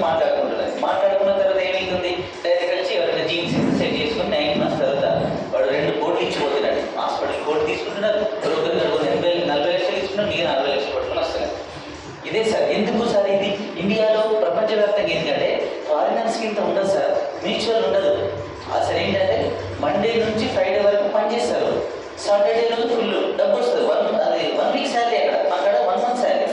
మాట్లాడుకున్న తర్వాత ఏమైతుంది, డైరెక్ట్ వచ్చి ఎవరైనా జీన్స్ సెట్ చేసుకుని 9 months తర్వాత వాడు 2 కోట్లు ఇచ్చిపోతున్నాడు. హాస్పిటల్ కోట్లు తీసుకుంటున్నారు, ఒకరు 40 లక్షలు తీసుకున్నారు, మిగిలిన 40 లక్షలు పట్టుకుని వస్తున్నారు. ఇదే సార్. ఎందుకు సార్ ఇది ఇండియాలో ప్రపంచవ్యాప్తంగా ఎందుకంటే ఫారినర్స్కి ఇంత ఉండదు సార్, మ్యూచువల్ ఉండదు. అసలు ఏంటంటే మండే నుంచి ఫ్రైడే వరకు పనిచేస్తారు, సాటర్డే రోజు ఫుల్ డబ్బు వస్తుంది. 1 week శాలరీ అక్కడ 1 month శాలరీ.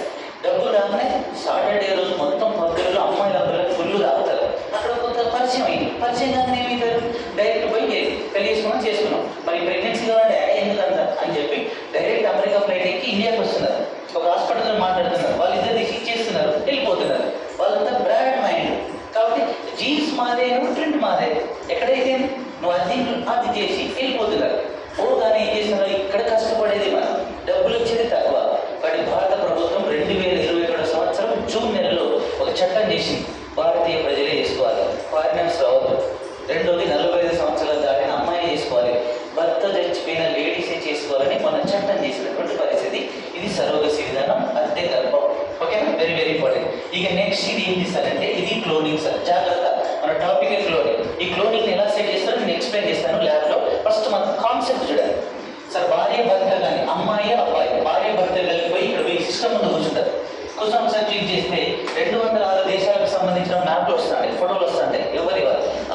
డబ్బు రాగానే సాటర్డే రోజు మొత్తం పబ్లిక్లో అమ్మాయిల అబ్బాయిలకు ఫుల్ తాగుతారు. అక్కడ కొంత పరిచయం అయింది. పరిచయం కానీ ఏమవుతారు, డైరెక్ట్ పోయి పెళ్లి చేసుకున్నాం. మరి ప్రెగ్నెన్సీ కావాలంటే ఎందుకంత అని చెప్పి డైరెక్ట్ అమెరికా ఫ్లైట్ ఎక్కి ఇండియాకి వస్తున్నారు. ఒక హాస్పిటల్లో మాట్లాడుతున్నారు, వాళ్ళిద్దరు తీసి ఇచ్చేస్తున్నారు, వెళ్ళిపోతున్నారు. వాళ్ళంతా బ్రాడ్ మైండ్. కాబట్టి జీన్స్ మాదే, ప్రింట్ మాదే. ఎక్కడైతే నువ్వు అది చేసి వెళ్ళిపోతున్నారు. కానీ ఏం చేస్తున్నారు, ఇక్కడ కష్టపడేది మనం, డబ్బులు వచ్చేది తక్కువ. కానీ భారత ప్రభుత్వం 2021 సంవత్సరం జూన్ నెలలో ఒక చట్టం చేసింది, భారతీయ ప్రజలే చేసుకోవాలి, ఫారినర్స్ రావద్దు. రెండోది 45 సంవత్సరాలు దాటిన అమ్మాయి చేసుకోవాలి, భర్త చచ్చిపోయిన లేడీసే చేసుకోవాలని మన చట్టం చేసినటువంటి పరిస్థితి. ఇది సరోగసీ విధానం, అదే గర్భం. ఓకేనా, వెరీ వెరీ ఇంపార్టెంట్. ఇక నెక్స్ట్ ఇది ఏం చేస్తారంటే ఇది క్లోనింగ్ సార్. జాగ్రత్త, మన టాపిక్ క్లోనింగ్. ఈ క్లోనింగ్ ఎలా సెట్ చేస్తారో నేను ఎక్స్ప్లెయిన్ చేస్తాను ల్యాబ్లో. ఫస్ట్ మన కాన్సెప్ట్ చూడాలి సార్. భార్య భర్త కానీ అమ్మాయి అబ్బాయి భార్య భర్త కలిగిపోయి ఇక్కడ పోయి సిస్టమ్ ముందు కూర్చుంటారు. కూర్చొని సార్ క్లిక్ చేస్తే 206 దేశాలకు సంబంధించిన మ్యాప్లు వస్తాయి, ఫోటోలు వస్తాయి. ఎవరి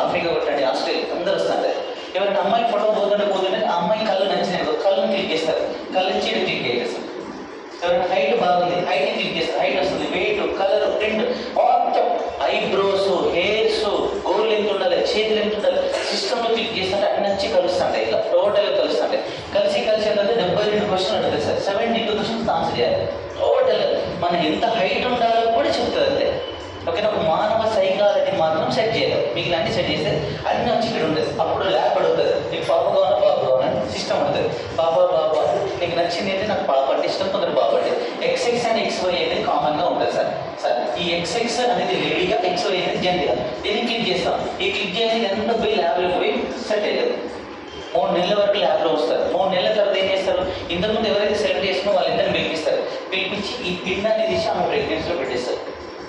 ఆఫ్రికా కొట్టండి, ఆస్ట్రేలియా అందరూ వస్తాయి. ఎవరైనా అమ్మాయి ఫోటో పోతుంటే ఆ అమ్మాయి కళ్ళు నచ్చినాయి, కళ్ళను క్లిక్ చేస్తారు, కళ్ళు నుంచి క్లిక్ చేస్తారు. ఎవరైనా హైట్ బాగుంది, హైట్ క్లిక్ చేస్తారు, హైట్ వస్తుంది, వెయిట్, కలర్, ప్రింట్, మొత్తం ఐబ్రోస్, హెయిర్స్, గోర్లు ఎంత ఉండాలి, చేతులు ఎంత ఉండాలి, సిస్టంలో క్లిక్ చేస్తుంటే అన్ని వచ్చి కలుస్తుంటాయి. ఇట్లా టోటల్గా కలుస్తుంటాయి. కలిసి అంటే 72 క్వశ్చన్ అడుగుతుంది సార్. 72 క్వశ్చన్స్ ఆన్సర్ చేయాలి. టోటల్ మనం ఎంత హైట్ ఉండాలో కూడా చెప్తుంది అంతే. ఓకేనా, ఒక మానవ సైకాలజీ మాత్రం సెట్ చేయాలి. మీకు అన్ని సెట్ చేస్తే అన్ని వచ్చి ఇక్కడ ఉంటుంది. అప్పుడు ల్యాబ్ అడుగుతుంది, నీకు పాప కావాలి బాబు కావాలని సిస్టమ్ ఉంటుంది. బాబా నీకు నచ్చింది అయితే నాకు పాప అంటే ఇష్టం, కొందరు బాబు అంటే. XX అండ్ XY అనేది కామన్గా ఉంటుంది సార్. ఈ XX అనేది లేడీగా, XY అనేది జెంట్గా. దీన్ని క్లిక్ చేస్తాం. ఈ క్లిక్ చేసి ఎంత పోయి ల్యాబ్లో పోయి సెట్ అవుతుంది. 3 నెలల వరకు ల్యాబ్లో వస్తారు. 3 నెలల తర్వాత ఏం చేస్తారు, ఇంతకుముందు ఎవరైతే సెలెక్ట్ చేసుకున్నా వాళ్ళిద్దరిని పిలిపిస్తారు. పిలిపించి ఈ పిండాన్ని తీసి ఆమె ప్రెగ్నెన్సీలో పెట్టేస్తారు.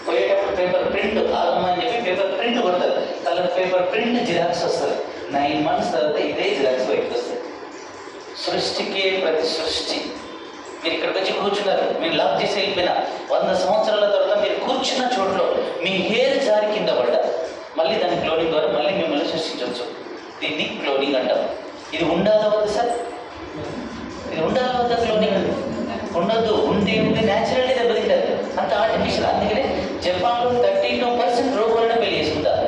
పోయేటప్పుడు పేపర్ ప్రింట్ ఆగమని చెప్పి పేపర్ ప్రింట్ కొడతారు. కలర్ పేపర్ ప్రింట్ జిరాక్స్ వస్తుంది. 9 months తర్వాత ఇదే జిరాక్స్ బయటకు వస్తుంది. సృష్టికే ప్రతి సృష్టి. మీరు ఇక్కడికి వచ్చి కూర్చున్నారు, మీరు లాక్ చేసి వెళ్ళిపోయినా 100 సంవత్సరాల తర్వాత మీరు కూర్చున్న చోట్లో మీ హెయిర్ జారి కింద పడ్డా మళ్ళీ దాని క్లోనింగ్ ద్వారా మళ్ళీ మిమ్మల్ని సృష్టించవచ్చు. దీన్ని క్లోనింగ్ అంటాం. ఇది ఉండాలా వద్దు సార్? ఇది ఉండాలా వద్దా? క్లోనింగ్ ఉండొద్దు. ఉండి న్యాచురల్లీ దెబ్బతింటారు, అంత ఆర్టిఫిషియల్. అందుకనే జపాన్లో 32% రోగులను పెళ్లి చేసుకుంటారు.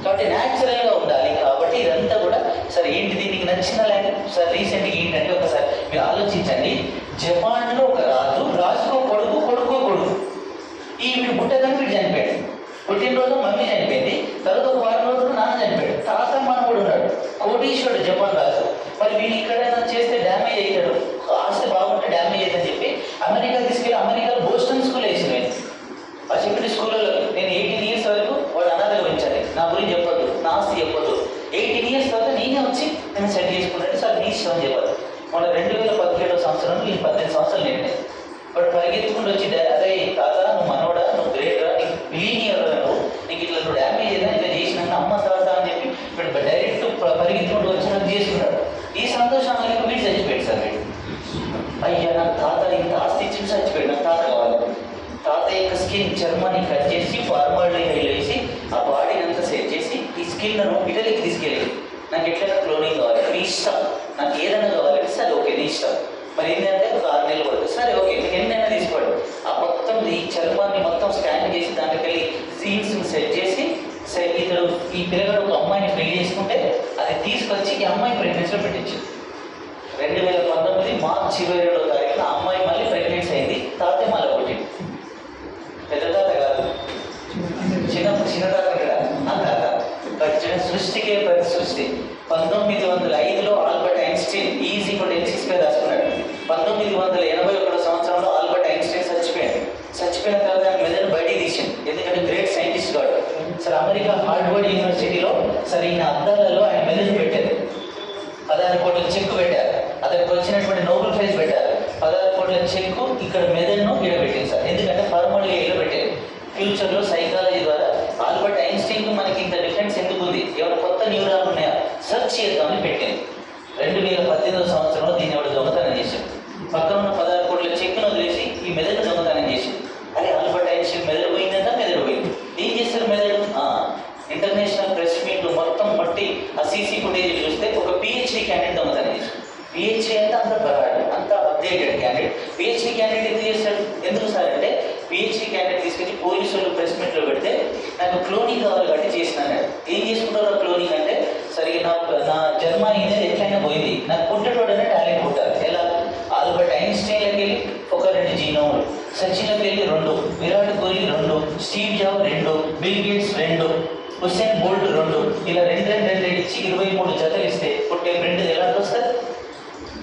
కాబట్టి న్యాచురల్గా ఉండాలి. కాబట్టి ఇదంతా కూడా సరే. ఏంటి దీనికి నచ్చిన లాంగ్వేజ్ సార్? రీసెంట్గా ఏంటంటే ఒకసారి మీరు ఆలోచించండి. జపాన్లో ఒక రాజుకో కొడుకు ఈ వీడు పుట్టగానే వీడు చనిపోయాడు. పుట్టినరోజు మమ్మీ చనిపోయింది. తర్వాత ఒక 4 రోజులు నాన్న చనిపోయాడు. తాత మనవడు ఉన్నాడు, కోటీశ్వరుడు జపాన్ రాజు. మరి వీడు ఇక్కడైనా చేస్తే డ్యామేజ్ అవుతాడు, ఆస్తి బాగుంటే డ్యామేజ్ అవుతుందని చెప్పి అమెరికా తీసుకెళ్ళి అమెరికాలో బోస్టన్ స్కూల్ వేసి ఆ చెప్పిన స్కూల్లో నేను 18 years వరకు వాడు అనాథగా పెంచాలి, నా గురించి చెప్పొద్దు, నా ఆస్తి చెప్పొద్దు. 18 years తర్వాత నేనే వచ్చి నేను సెట్ చేసుకుంటాను సార్, నీ ఇష్టం చెప్పదు. మన 2017 సంవత్సరంలో నేను 18 సంవత్సరాలు నేనే. వాడు పరిగెత్తుకుంటూ వచ్చి అదే తాత నువ్వు మనవడా, నువ్వు గ్రేట్ రా, నీకు బిలీనియర్ నువ్వు, నీకు ఇట్లా నువ్వు డ్యామేజ్ ఏదైనా ఇట్లా చేసినాక అమ్మ తాత అని చెప్పి వీడు డైరెక్ట్ పరిగెత్తుకుంటూ వచ్చి నాకు చేసుకున్నాడు. ఈ సంతోషం లేక వీడు చచ్చిపోయాడు సార్. వీడు అయ్యా నాకు తాత ఇంత ఆస్తి ఇచ్చి చచ్చిపోయాడు, నాకు తాత కావాలి. తాత యొక్క స్కిన్ చర్మాన్ని కట్ చేసి ఫార్మాలిటీలో వేసి ఆ బాడీని అంతా సెట్ చేసి ఈ స్కిన్ను ఇటలీకి తీసుకెళ్ళి నాకు ఎట్లయినా క్లోనింగ్ కావాలి, మీ ఇష్టం, నాకు ఏదైనా కావాలంటే సరే ఓకే నీ ఇష్టం. మరి ఏంటంటే ఒక 6 నెలలు పడుతుంది, సరే ఓకే నీకు ఎన్నైనా తీసుకోండి. ఆ మొత్తం ఈ చర్మాన్ని మొత్తం స్కాన్ చేసి దాంట్లోకి వెళ్ళి సీన్స్ని సెట్ చేసి ఇతడు ఈ పిల్లగాడు ఒక అమ్మాయిని పెళ్లి చేసుకుంటే అది తీసుకొచ్చి ఈ అమ్మాయి ప్రెగ్నెన్సీలో పెట్టించింది. 2019 మార్చి 22వ తారీఖున ఆ అమ్మాయి మళ్ళీ ప్రెగ్నెన్సీ అయింది. తాతే మళ్ళీ పుట్టింది. పెద్ద తాత కాదు, చిన్న తాత కదా, ఆ తాత. సృష్టికే ప్రతి సృష్టి. 1905లో ఆల్బర్ట్ ఐన్స్టీన్ E=mc² రాసుకున్నాడు. 1981 సంవత్సరంలో ఆల్బర్ట్ ఐన్స్టీన్ చచ్చిపోయిన తర్వాత ఆయన మెదడు బయటికి తీసింది, ఎందుకంటే గ్రేట్ సైంటిస్ట్ కాదు సార్. అమెరికా హార్వర్డ్ యూనివర్సిటీలో సరే ఈయన అద్దాలలో ఆయన మెదడు పెట్టారు. 16 కోట్ల చెక్కు పెట్టారు. అతనికి వచ్చినటువంటి నోబెల్ ప్రైజ్ పెట్టారు. 16 కోట్ల చెక్కు ఇక్కడ మెదడును పెట్టింది సార్. ఎందుకంటే ఫార్మల్గా పెట్టారు. ఫ్యూచర్లో సైకాలజీ ద్వారా ఆల్బర్ట్ ఐన్స్టైన్ మనకి ఇంత డిఫరెన్స్ ఎందుకు ఉంది, ఏమైనా కొత్త న్యూరాలు ఉన్నాయా సెర్చ్ చేద్దామని పెట్టింది. 2018 సంవత్సరంలో దీన్ని ఎవరు దొంగతనం చేశాడు. పక్కన ఉన్న 16 కోట్ల చెక్కును వదిలేసి ఈ మెదడు దొంగతనం చేసింది. అరే ఆల్బర్ట్ ఐన్స్టైన్ మెదడు పోయిందంట, మెదడు పోయింది. ఏం చేస్తారు మెదడు? ఇంటర్నేషనల్ ప్రెస్ మీట్ మొత్తం బట్టి ఆ సీసీ ఫుటేజ్ చూస్తే ఒక పిహెచ్డి క్యాండిడేట్ దొంగతనం చేశాడు. పిహెచ్డి అంటే అంత బరాడు, అంత అప్డేటెడ్ క్యాండిడేట్. పిహెచ్డి క్యాండిడేట్ ఎందుకు చేస్తాడు? ఎందుకు సార్ అంటే పిహెచ్డి క్యాండిడేట్ తీసుకొచ్చి పోలీసులు ప్రెస్ మీట్లో పెడితే నాకు క్లోనింగ్ కావాలి కాబట్టి చేసినాను. ఏం చేసుకుంటారు క్లోనింగ్ అంటే, సరిగ్గా నా జన్మ అనేది ఎట్లయినా పోయింది, నాకు పుట్టేటోడనే టాలెంట్ పుట్టాలి. ఎలా? ఆల్బర్ట్ ఐన్స్టైన్కి వెళ్ళి ఒక 2 జీనోములు, సచిన్కి వెళ్ళి 2, Virat Kohli 2, Steve Job 2, Bill Gates 2, Usain Bolt 2, ఇలా 2 ఇచ్చి 23 జతలు ఇస్తే పుట్టే ప్రింట్ ఎలాంటి వస్తుంది?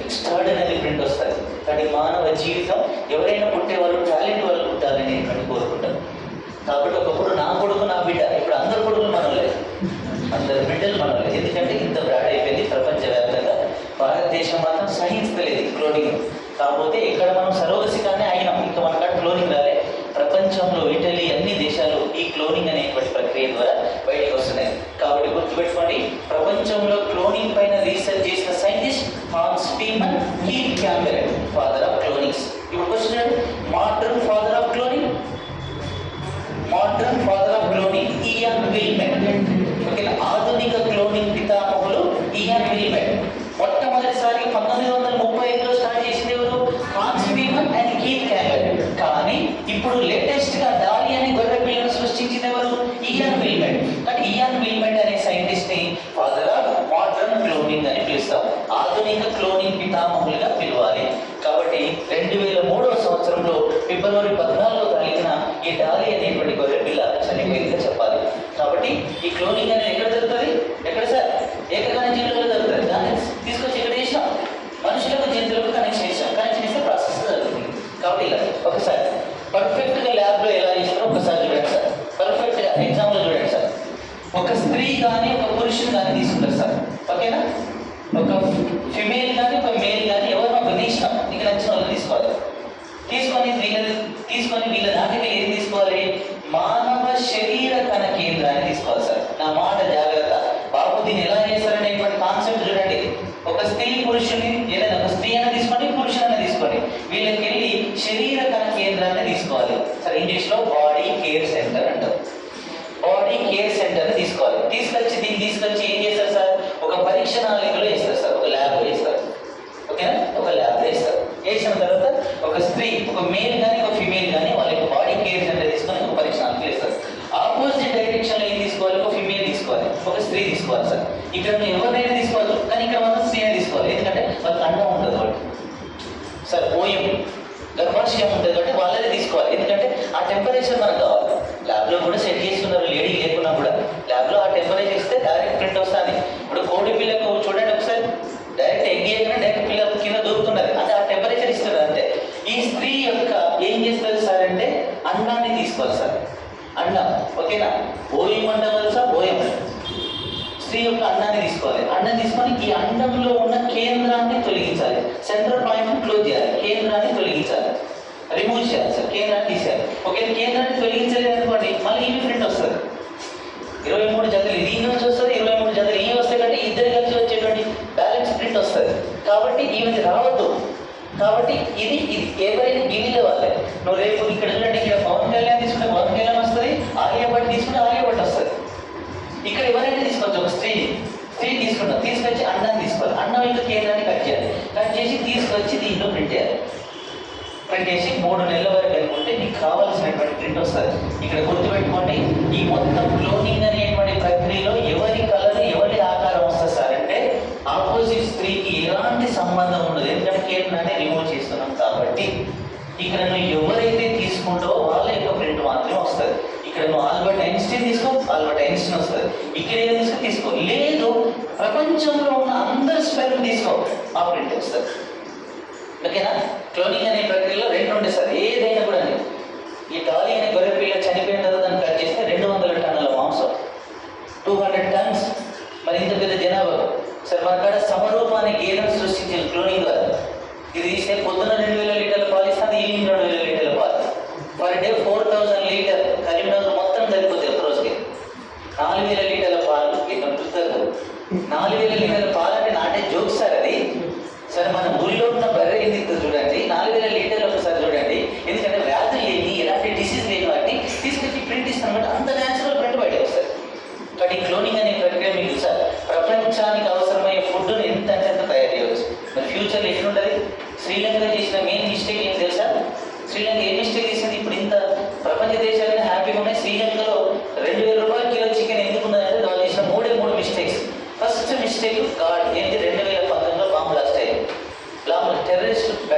ఎక్స్ట్రాడినరీ ప్రింట్ వస్తుంది. కానీ మానవ జీవితం ఎవరైనా పుట్టే వాళ్ళు టాలెంట్ వాళ్ళు పుట్టాలని కోరుకుంటారు. కాబట్టి ఒకప్పుడు నా కొడుకు నా బిడ్డ, ఇప్పుడు అందరు కొడుకులు మనలే, అందరు బిడ్డలు మనలే. ఎందుకంటే ఇంత బ్రాడ్ అయిపోయింది ప్రపంచవ్యాప్తంగా. భారతదేశం మాత్రం సహించలేదు క్లోనింగ్. కాకపోతే ఇక్కడ మనం సరోగసిగానే అయినాం, ఇంకా మనకాడ క్లోనింగ్ రాలే. ప్రపంచంలో ఇటలీ అన్ని దేశాలు ఈ క్లోనింగ్ అనేటువంటి ప్రక్రియ ద్వారా బయటకు వస్తున్నాయి. కాబట్టి గుర్తుపెట్టుకోండి, ప్రపంచంలో క్లోనింగ్ పైన రీసెర్చ్ చేసిన scientist Hans Spemann Keith Campbell, father of clonings. ఇప్పుడు question, modern father of cloning, modern father of cloning Ian Wilmut. ఓకేనా? ఆధునిక క్లోనింగ్ పితామహులు ఇయాన్ విల్మెట్. మొట్టమొదటిసారి 1935లో స్టార్ట్ చేసింది ఎవరు? Hans Spemann and Keith Campbell. కానీ ఇప్పుడు లేటెస్ట్ గా డాలి అనే గొర్రె పిల్లను సృష్టించింది ఎవరు? Ian Wilmut. కానీ ఇయాన్ విల్మెట్ అనే సైంటిస్ట్ ని ఫాదర్ ఆఫ్ మోడర్న్ క్లోనింగ్ అని పిలుస్తాం. ఆధునిక క్లోనింగ్ పితామహులుగా పిలవాలి. కాబట్టి 2003 సంవత్సరంలో ఫిబ్రవరి 14వ తారీఖున ఈ డాలి అనేటువంటి గొర్రె పిల్ల చనిపోయిందిగా చెప్పాలి. కాబట్టి ఈ క్లోనింగ్ అనేది ఎక్కడ జరుగుతుంది? ఎక్కడ సార్? ఏకగణ జీవులలో జరుగుతుంది. దాన్ని తీసుకొచ్చి ఇక్కడ చేసాం, మనుషులకు జంతువులకు కనెక్షన్ చేసాం. కనెక్షన్ ఇస్తే ప్రాసెస్ జరుగుతుంది. కాబట్టి ఇలా ఒకసారి పర్ఫెక్ట్ గా ల్యాబ్ లో ఎలా చేస్తారో ఒకసారి చూడండి సార్. పర్ఫెక్ట్ గా ఎగ్జామ్ లో చూడండి సార్. ఒక స్త్రీ కానీ ఒక పురుషుని కానీ తీసుకుంటారు సార్. ఓకేనా? ఒక ఫిమేల్ కానీ ఒక మేల్ కానీ ఎవరినో ఒక తీసినాం, నీకు నచ్చిన వాళ్ళు తీసుకోవాలి. తీసుకొని వీళ్ళ దానికి ఏం తీసుకోవాలి? మానవ శరీర కణ కేంద్రాన్ని తీసుకోవాలి సార్. నా మాట జాగ్రత్త బాబు, దీన్ని ఎలా చేస్తారనేటువంటి కాన్సెప్ట్ చూడండి. ఒక స్త్రీ పురుషుని, ఏదైనా ఒక స్త్రీ అయినా తీసుకోండి, పురుషునైనా తీసుకోండి, వీళ్ళకి వెళ్ళి శరీర కణ కేంద్రాన్ని తీసుకోవాలి సార్. ఇంగ్లీష్లో బాడీ కేర్ సెంటర్ అంటారు. బాడీ కేర్ సెంటర్ని తీసుకోవాలి. దీన్ని తీసుకొచ్చి ఏం చేస్తారు సార్? ఒక పరీక్షణాలయంలో వేస్తారు సార్, ఒక ల్యాబ్లో వేస్తారు. ఓకేనా? ఒక ల్యాబ్లో వేస్తారు. వేసిన తర్వాత ఒక స్త్రీ, ఒక మేల్ కానీ ఒక ఫీమేల్ కానీ వాళ్ళ యొక్క బాడీ కేర్ సెంటర్ తీసుకొని ఒక పరీక్షణాలకు వేస్తారు. ఆపోజిట్ డైరెక్షన్లో ఏం తీసుకోవాలి? ఒక ఫీమేల్ తీసుకోవాలి, ఒక స్త్రీ తీసుకోవాలి సార్. ఇక్కడ ఎవరినైనా తీసుకోవచ్చు, కానీ ఇక్కడ మాత్రం స్త్రీనే తీసుకోవాలి. ఎందుకంటే వాళ్ళకి అండం ఉంటుంది కాబట్టి సార్, ఓయం గర్భాశయం ఉంటుంది కాబట్టి వాళ్ళనే తీసుకోవాలి. ఎందుకంటే ఆ టెంపరేచర్ మనకు కావాలి. ల్యాబ్లో కూడా సెట్ చేసుకున్నారు, లేడీ లేకున్నా కూడా ల్యాబ్లో ఆ టెంపరేచర్ ఇస్తే డైరెక్ట్ ప్రింట్ వస్తుంది. ఇప్పుడు కోడి పిల్లకు చూడండి ఒకసారి, డైరెక్ట్ ఎగ్ చేయకుండా డైరెక్ట్ పిల్ల కింద దూరుతున్నది అంటే ఆ టెంపరేచర్ ఇస్తుంది అంతే. ఈ స్త్రీ యొక్క ఏం చేస్తుంది సార్ అంటే అండాన్ని తీసుకోవాలి సార్. అండం, ఓకేనా? ఓయం అండం తెలుసా? ఓయం. స్త్రీ యొక్క అండాన్ని తీసుకోవాలి. అండం తీసుకొని ఈ అండంలో ఉన్న కేంద్రాన్ని తొలగించాలి. సెంట్రల్ పాయింట్ క్లోజ్ చేయాలి, కేంద్రాన్ని తొలగించాలి, రిమూవ్ చేయాలి సార్. కేంద్రాన్ని తీసేయాలి. ఓకే, కేంద్రాన్ని తొలగించలేదు అనుకోండి, మళ్ళీ ఇవి ప్రింట్ వస్తుంది. 23 జతలు ఇది నుంచి వస్తుంది, 23 జతలు ఇవి వస్తాయి. కాబట్టి ఇద్దరు కలిసి వచ్చేటువంటి బ్యాలెన్స్ ప్రింట్ వస్తుంది. కాబట్టి ఇవి రావద్దు. కాబట్టి ఇది ఎవరైనా గిన్నెల వాళ్ళే. నువ్వు రేపు ఇక్కడ చూడండి, ఇక్కడ పవన్ కళ్యాణ్ తీసుకుంటే పవన్ కళ్యాణ్ వస్తుంది, ఆలియా భట్ తీసుకుంటే ఆలియా భట్ వస్తుంది. ఇక్కడ ఎవరైనా తీసుకోవచ్చు. ఒక స్త్రీ తీసుకుంటాం, తీసుకొచ్చి అండాన్ని తీసుకోవాలి. అండం యొక్క కేంద్రాన్ని కట్ చేయాలి. కట్ చేసి తీసుకొచ్చి దీంట్లో ప్రింట్ చేయాలి. ప్రింట్ చేసి 3 నెలల వరకు అనుకుంటే నీకు కావాల్సినటువంటి ప్రింట్ వస్తుంది. ఇక్కడ గుర్తుపెట్టుకోండి, ఈ మొత్తం క్లోనింగ్ అనేటువంటి ప్రక్రియలో ఎవరి కలర్ ఎవరి ఆకారం వస్తుంది సార్ అంటే ఆపోజిట్ స్త్రీకి ఎలాంటి సంబంధం ఉండదు. ఎందుకంటే కేంద్రాన్ని రిమూవ్ చేస్తున్నాం కాబట్టి ఇక్కడ నువ్వు ఎవరైతే తీసుకుంటావో వాళ్ళ యొక్క ప్రింట్ మాత్రమే వస్తుంది. ఇక్కడ నువ్వు ఆల్బర్ట్ ఐన్స్టీన్ తీసుకో, ఆల్బర్ట్ ఐన్స్టీన్ వస్తుంది. ఇక్కడ ఏదో తీసుకో, లేదు ప్రపంచంలో ఉన్న అందరి స్పెర్మ్ తీసుకో, ఆ ప్రింట్ వస్తుంది. ఓకేనా? క్లోనింగ్ అనే ప్రక్రియలో 2 ఉంటాయి సార్. ఏదైనా కూడా ఈ డాలి అనే గొర్రె పిల్ల చనిపోయిన తర్వాత దాన్ని కట్ చేస్తే 200 టన్నుల మాంసం, 200 టన్స్. మరి ఇంత పెద్ద జనాభా సార్. మన కాడ సమరూపాన్ని గేదెను సృష్టించారు క్లోనింగ్ ద్వారా. ఇది తీస్తే పొద్దున 2000 లీటర్ల పాలు ఇస్తుంది, ఈవినింగ్ 2000 లీటర్ల పాలు. పర్ డే 4000 లీటర్ కరీంనగర్ మొత్తం సరిపోతుంది ఒక రోజుకి. 4000 లీటర్ల పాలు ఎక్కడ చూస్తారు? 4000 లీటర్ల పాలు అంటే నాటే జోక్ సార్ అది. సరే మన ఊళ్ళో ఉన్న బర్రె ఎన్ని చూడండి, 4000 లీటర్లు ఒకసారి చూడండి. ఎందుకంటే వ్యాధులు లేని, ఎలాంటి డిసీజ్ లేని వాటిని తీసుకొచ్చి ప్రింట్ ఇస్తాం బట్ అంత న్యాచురల్ ప్రింట్ బయట వస్తారు. కాబట్టి క్లోనింగ్ అనే ప్రక్రియ మీకు సార్ ప్రపంచానికి అవసరమయ్యే ఫుడ్ను ఎంత అంటే అంత తయారు చేయవచ్చు. మరి ఫ్యూచర్లో ఎట్లుంటుంది? శ్రీలంక చేసిన మెయిన్ మిస్టేక్ ఏం తెలుసా? శ్రీలంక ఏ మిస్టేక్ చేసింది? ఇప్పుడు ఇంత ప్రపంచ దేశాలన్నీ హ్యాపీగా ఉన్నాయి, శ్రీలంకలో 2000 రూపాయల కిలో చికెన్ ఎందుకు ఉన్నదంటే వాళ్ళు చేసిన మూడు మిస్టేక్స్. ఫస్ట్ మిస్టేక్ గాడ్ ఏంటి? 2019లో బాంబ్ బ్లాస్ట్ అయ్యింది. టెర్రరిస్ట్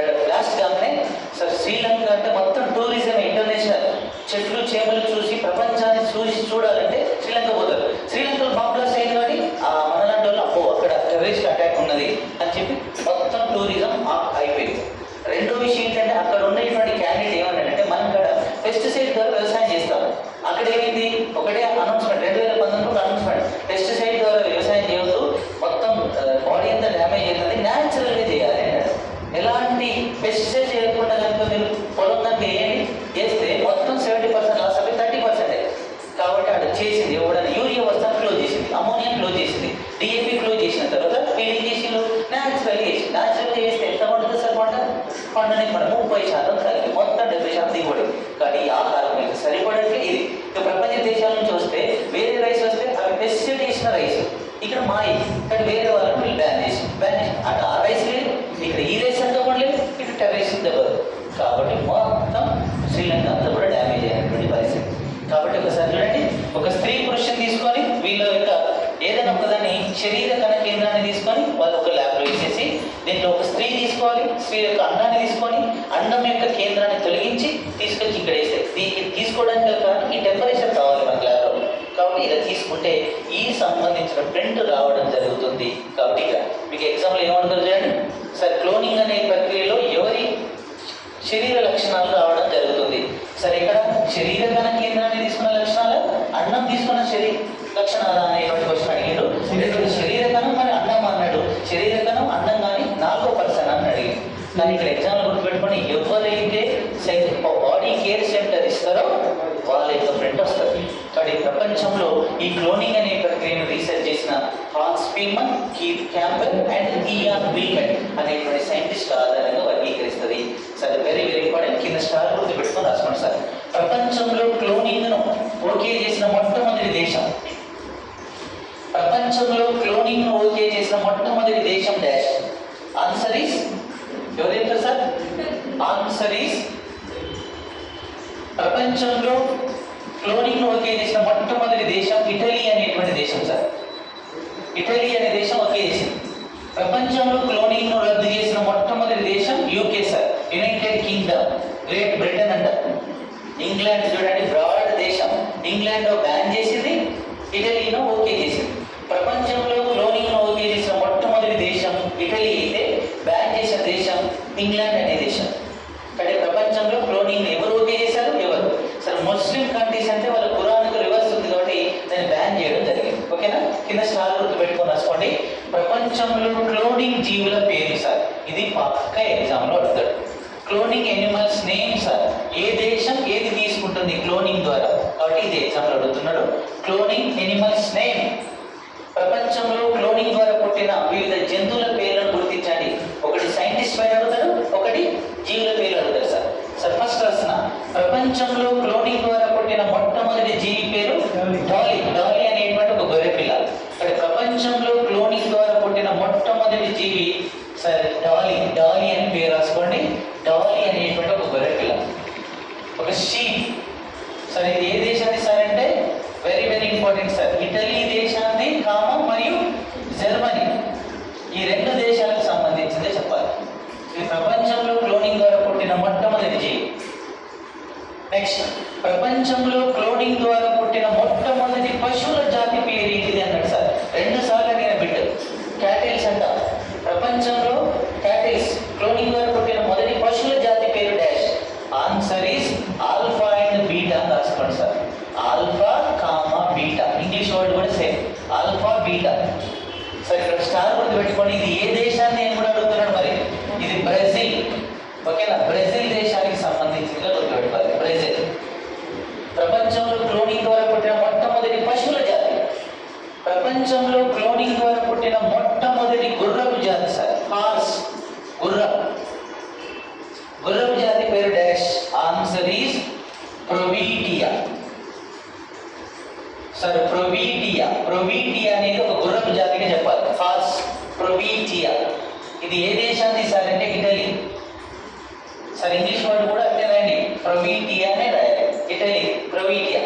బ్లాస్ట్ కాగానే సార్ శ్రీలంక అంటే మొత్తం టూరిజం ఇంటర్నేషనల్ చెట్లు చేమలు చూసి ప్రపంచాన్ని చూడాలంటే శ్రీలంక పోతారు. శ్రీలంకలో బాంబ్ బ్లాస్ట్ అయింది కాబట్టి మనలాంటి వాళ్ళు అప్పో అక్కడ టెర్రరిస్ట్ అటాక్ ఉన్నది అని చెప్పి మొత్తం టూరిజం అయిపోయింది. రెండో విషయం ఏంటంటే అక్కడ ఉన్నటువంటి క్యాండిడేట్ ఏమన్నాడంటే మనం ఇక్కడ పెస్టిసైడ్ ద్వారా వ్యవసాయం చేస్తాం. అక్కడ ఏమైంది? ఒకటే అనౌన్స్మెంట్ 2019 అనౌన్స్మెంట్, పెస్టిసైడ్ ద్వారా వ్యవసాయం చేయవద్దు, మొత్తం బాడీ అంతా డ్యామేజ్ అవుతుంది, న్యాచురల్గా చేయాలి అన్నాడు. ఎలాంటి పెస్టిసైడ్ చేయకుండా కనుక మీరు పొలం కనుక వేస్తే మొత్తం 70% లాస్ అవి 30%. కాబట్టి అక్కడ చేసింది ఎవడన్నా యూరియా వస్తాను క్లోజ్ చేసింది, అమోనియా క్లోజ్ చేసింది, డిఏపి క్లోజ్ చేసిన తర్వాత వీళ్ళు చేసిండు న్యాచురల్గా చేసి. న్యాచురల్గా చేస్తే ఎంత పండుతుంది సార్? పంటని మనం 30% కలిగి మొత్తం 70% దిగుబడి. కానీ ఈ ఆహారం మీకు సరిపడట్లే. ఇది ఇక ప్రపంచ దేశాల నుంచి వస్తే వేరే రైస్ వస్తే అవి పెస్టిసైడ్ చేసిన రైస్ ఇక్కడ మాయి, కానీ వేరే వాళ్ళని వీళ్ళు బ్యాన్ చేసి అటు ఆ రైస్ లేదు, ఇక్కడ ఈ రైస్ అంతా కూడా లేదు, ఇటు టెర్రరిస్ట్ దెబ్బలు. కాబట్టి మొత్తం శ్రీలంక అంతా కూడా డ్యామేజ్ అయినటువంటి పరిస్థితి. కాబట్టి ఒకసారి చూడండి, ఒక స్త్రీ పురుషుని తీసుకొని వీళ్ళ యొక్క ఏదైనా ఒకదాన్ని శరీర కణ కేంద్రాన్ని తీసుకొని వాళ్ళు ఒక ల్యాబ్లో వేసేసి దీంట్లో ఒక స్త్రీ తీసుకోవాలి, స్త్రీ యొక్క అండాన్ని తీసుకొని అండం యొక్క కేంద్రాన్ని తొలగించి తీసుకొచ్చి ఇక్కడ వేస్తే దీనికి తీసుకోవడానికి కారణం ఈ టెంపరేచర్ కావాలి మన ల్యాబ్లో. కాబట్టి ఇలా తీసుకుంటే ఈ సంబంధించిన ప్రింట్ రావడం జరుగుతుంది. కాబట్టి ఇక్కడ మీకు ఎగ్జాంపుల్ ఏమంటారు చూడండి సార్, క్లోనింగ్ అనే ప్రక్రియలో ఎవరి శరీర లక్షణాలు రావడం జరుగుతుంది. సరే ఇక్కడ శరీర కణ కేంద్రాన్ని తీసుకున్న లక్షణాలు, అన్నం తీసుకున్న లక్షణాలు అనేటువంటి క్వశ్చన్ అడిగాడు. రెండు శరీర కణం మరి అన్నం అన్నాడు, శరీర కణం అన్నం కానీ 4వ పర్సన్ అని అడిగాడు. కానీ ఇక్కడ ఎగ్జాంపుల్ గుర్తుపెట్టుకొని ఎవరైతే బాడీ కేర్ సెంటర్ ఇస్తారో వాళ్ళ యొక్క ఫ్రెండ్ వస్తారు. కాబట్టి ప్రపంచంలో ఈ క్లోనింగ్ అనే ప్రక్రియను రీసెర్చ్ చేసిన Hans Spemann, Keith Campbell and Ian Wilmut అనేటువంటి సైంటిస్ట్ ఆధారంగా వర్గీకరిస్తుంది. సార్ వెరీ ఇంపార్టెంట్, కింద స్టార్ గుర్తు పెట్టుకొని రాసుకోండి సార్. ప్రపంచంలో క్లోనింగ్ను ఓకే చేసిన మొట్టమొదటి దేశం, ప్రపంచంలో క్లోనింగ్ను ఓకే చేసిన మొట్టమొదటి దేశం డాష్. ఆన్సర్ ఈస్ ఎవరు చెప్తారు సార్? ఆన్సర్ ఈస్ ప్రపంచంలో క్లోనింగ్ ఓకే చేసిన మొట్టమొదటి దేశం ఇటలీ అనేటువంటి దేశం సార్. ఇటలీ అనే దేశం ఓకే చేసింది. ప్రపంచంలో క్లోనింగ్ ను రద్దు చేసిన మొట్టమొదటి దేశం UK sir, United Kingdom, great Britain అంటారు. ఇంగ్లాండ్ చూడండి బ్రాడ్ దేశం, ఇంగ్లాండ్ బ్యాన్ చేసింది, ఇటలీలో ఓకే చేసింది. ప్రపంచంలో క్లోనింగ్ ను ఓకే చేసిన మొట్టమొదటి దేశం ఇటలీ అయితే బ్యాన్ చేసిన దేశం ఇంగ్లాండ్ అనే దేశం. కానీ ప్రపంచంలో క్లోనింగ్ ఎవరు ఓకే చేశారు? ఎవరు సార్? ముస్లిం కంట్రీస్ అంటే వాళ్ళ ఖురాన్కు రివర్స్ ఉంది కాబట్టి దాన్ని బ్యాన్ చేయడం జరిగింది. ఓకేనా? కింద స్టార్ గుర్తు పెట్టుకొని రాసుకోండి. ప్రపంచంలో క్లోనింగ్ జీవుల పేరు సార్, ఇది పక్క ఎగ్జామ్లో అడుగుతాడు. క్లోనింగ్ ఎనిమల్స్ నేమ్ సార్, ఏ దేశం ఏది తీసుకుంటుంది క్లోనింగ్ ద్వారా, కాబట్టి ఇది ఎగ్జామ్లో అడుగుతున్నాడు. క్లోనింగ్ ఎనిమల్స్ నేమ్, ప్రపంచంలో క్లోనింగ్ ద్వారా పుట్టిన వివిధ జంతువుల పేర్లను గుర్తించండి. ఒకటి సైంటిస్ట్ పేరు అడుగుతాడు, ఒకటి జీవుల పేర్లు అడుగుతారు సార్. సార్ ఫస్ట్ రాసిన ప్రపంచంలో క్లోనింగ్ ద్వారా పుట్టిన మొట్టమొదటి జీవి పేరు డాలీ. డాలీ అనేటువంటి ఒక గొర్రె పిల్ల. ఇక్కడ ప్రపంచంలో క్లోనింగ్ ద్వారా పుట్టిన మొట్టమొదటి జీవి సార్ డాలీ. డాలీ అని పేరు రాసుకోండి. డాలీ అనేటువంటి ఒక గొర్రె పిల్ల. ఒక షీప్ సార్, ఇది ఏ దేశాన్ని సార్ అంటే వెరీ ఇంపార్టెంట్ సార్, ఇటలీ దేశాన్ని మరియు జర్మనీ, ఈ రెండు దేశాలకు సంబంధించిందే చెప్పాలి. ఇది ప్రపంచంలో క్లోనింగ్ ద్వారా పుట్టిన మొట్టమొదటి జీవి. నెక్స్ట్, ప్రపంచంలో క్లోనింగ్ ద్వారా పుట్టిన మొట్టమొదటి పశువుల జాతి పేరు ఏంటిది అన్నాడు సార్. 2 సార్లు అడిగిన బిడ్డ క్యాటిల్స్ అంట. ప్రపంచంలో క్యాటిల్స్ క్లోనింగ్ ద్వారా పుట్టిన మొదటి పశువుల జాతి పేరు dash. Answer is alpha and beta అని రాసుకోండి sir. Alpha comma beta, English word కూడా సేమ్, ఆల్ఫా బీటా. సరే ఇక్కడ స్టార్ గుర్తు పెట్టుకోండి. ఇది ఏ దేశాన్ని నేను కూడా అడుగుతున్నాడు, మరి ఇది బ్రెజిల్. ఓకేనా? బ్రెజిల్ దేశానికి సంబంధించిందిగా గుర్తుపెట్టుకోవాలి. బ్రెజిల్ ప్రపంచంలో క్లోనింగ్ ద్వారా పుట్టిన మొట్టమొదటి పశువుల జాతి. ప్రపంచంలో క్లోనింగ్ ద్వారా పుట్టిన మొట్టమొదటి గుర్రపు జాతి సార్. హార్స్, గుర్రపు జాతి పేరు dash. Answer is Prometea sir. Prometea అనేది ఒక గుర్రపు జాతిగా చెప్పాలి. Horse Prometea. ఇది ఏ దేశాన్ని సార్ అంటే ఇటలీ సార్. ఇంగ్లీష్ వర్డ్ కూడా అంటే రాయండి, ప్రొవీటియా అనే రాయాలి. ఇటలీ ప్రొవీటియా.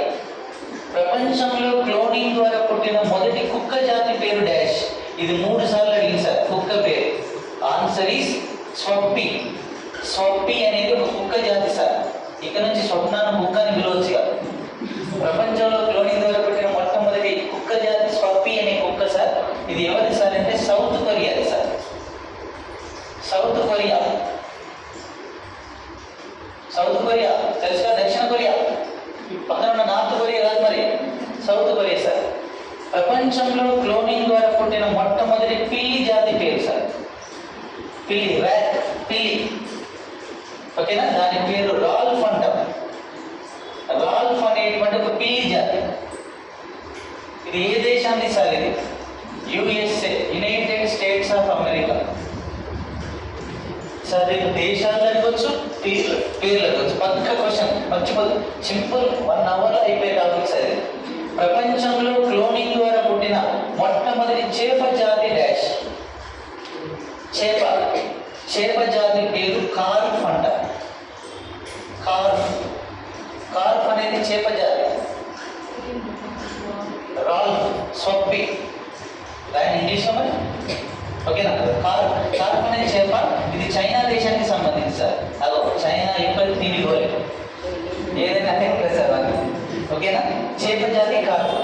ప్రపంచంలో క్లోనింగ్ ద్వారా పుట్టిన మొదటి కుక్క జాతి పేరు డాష్. ఇది 3 సార్లు అడిగింది సార్ కుక్క పేరు. Answer is స్వప్పి. స్వప్పి అనేది ఒక కుక్క జాతి సార్. ఇక్కడ నుంచి స్వప్నాన్ని కుక్క అని పిలవచ్చు. ప్రపంచంలో క్లోనింగ్ ద్వారా పుట్టిన మొట్టమొదటి కుక్క జాతి స్వప్పి అనే కుక్క సార్. ఇది ఎవరి సార్ అంటే south Korea sir. South Korea తెలుసుగా, దక్షిణ కొరియా పక్కన ఉన్న నార్త్ కొరియా కాదు మరి, సౌత్ కొరియా సార్. ప్రపంచంలో క్లోనింగ్ ద్వారా పుట్టిన మొట్టమొదటి పిల్లి జాతి పేరు సార్. పిల్లి, ర్యాట్, పిల్లి. ఓకేనా, దాని పేరు రాల్ఫ్ అంటాం. రాల్ఫ్ అనేటువంటి ఒక పిల్లి జాతి. ఇది ఏ దేశాన్ని సార్? ఇది USA, United states of America sir. ఇది దేశాలు అనుకోవచ్చు, పేర్లు అనుకోవచ్చు. పక్క క్వశ్చన్ మర్చిపోదు, సింపుల్ 1 అవర్లో అయిపోయే టాపిక్ సార్. ఇది ప్రపంచంలో క్లోనింగ్ ద్వారా పుట్టిన మొట్టమొదటి చేప జాతి డాష్. చేప జాతి పేరు కార్ప్ అంట. కార్ప్ అనేది చేప జాతి. రాల్ఫ్, స్వప్పి దాని ఇంగ్లీష్లో మరి. ఓకేనా, కార్ప్ అనేది చేప. ఇది చైనా దేశానికి సంబంధించి సార్. అదో చైనా ఎప్పటికీ తిరిగిపోలేదు, ఏదైనా అంటే సార్ అది. ఓకేనా, చేప జాతి కార్ప్.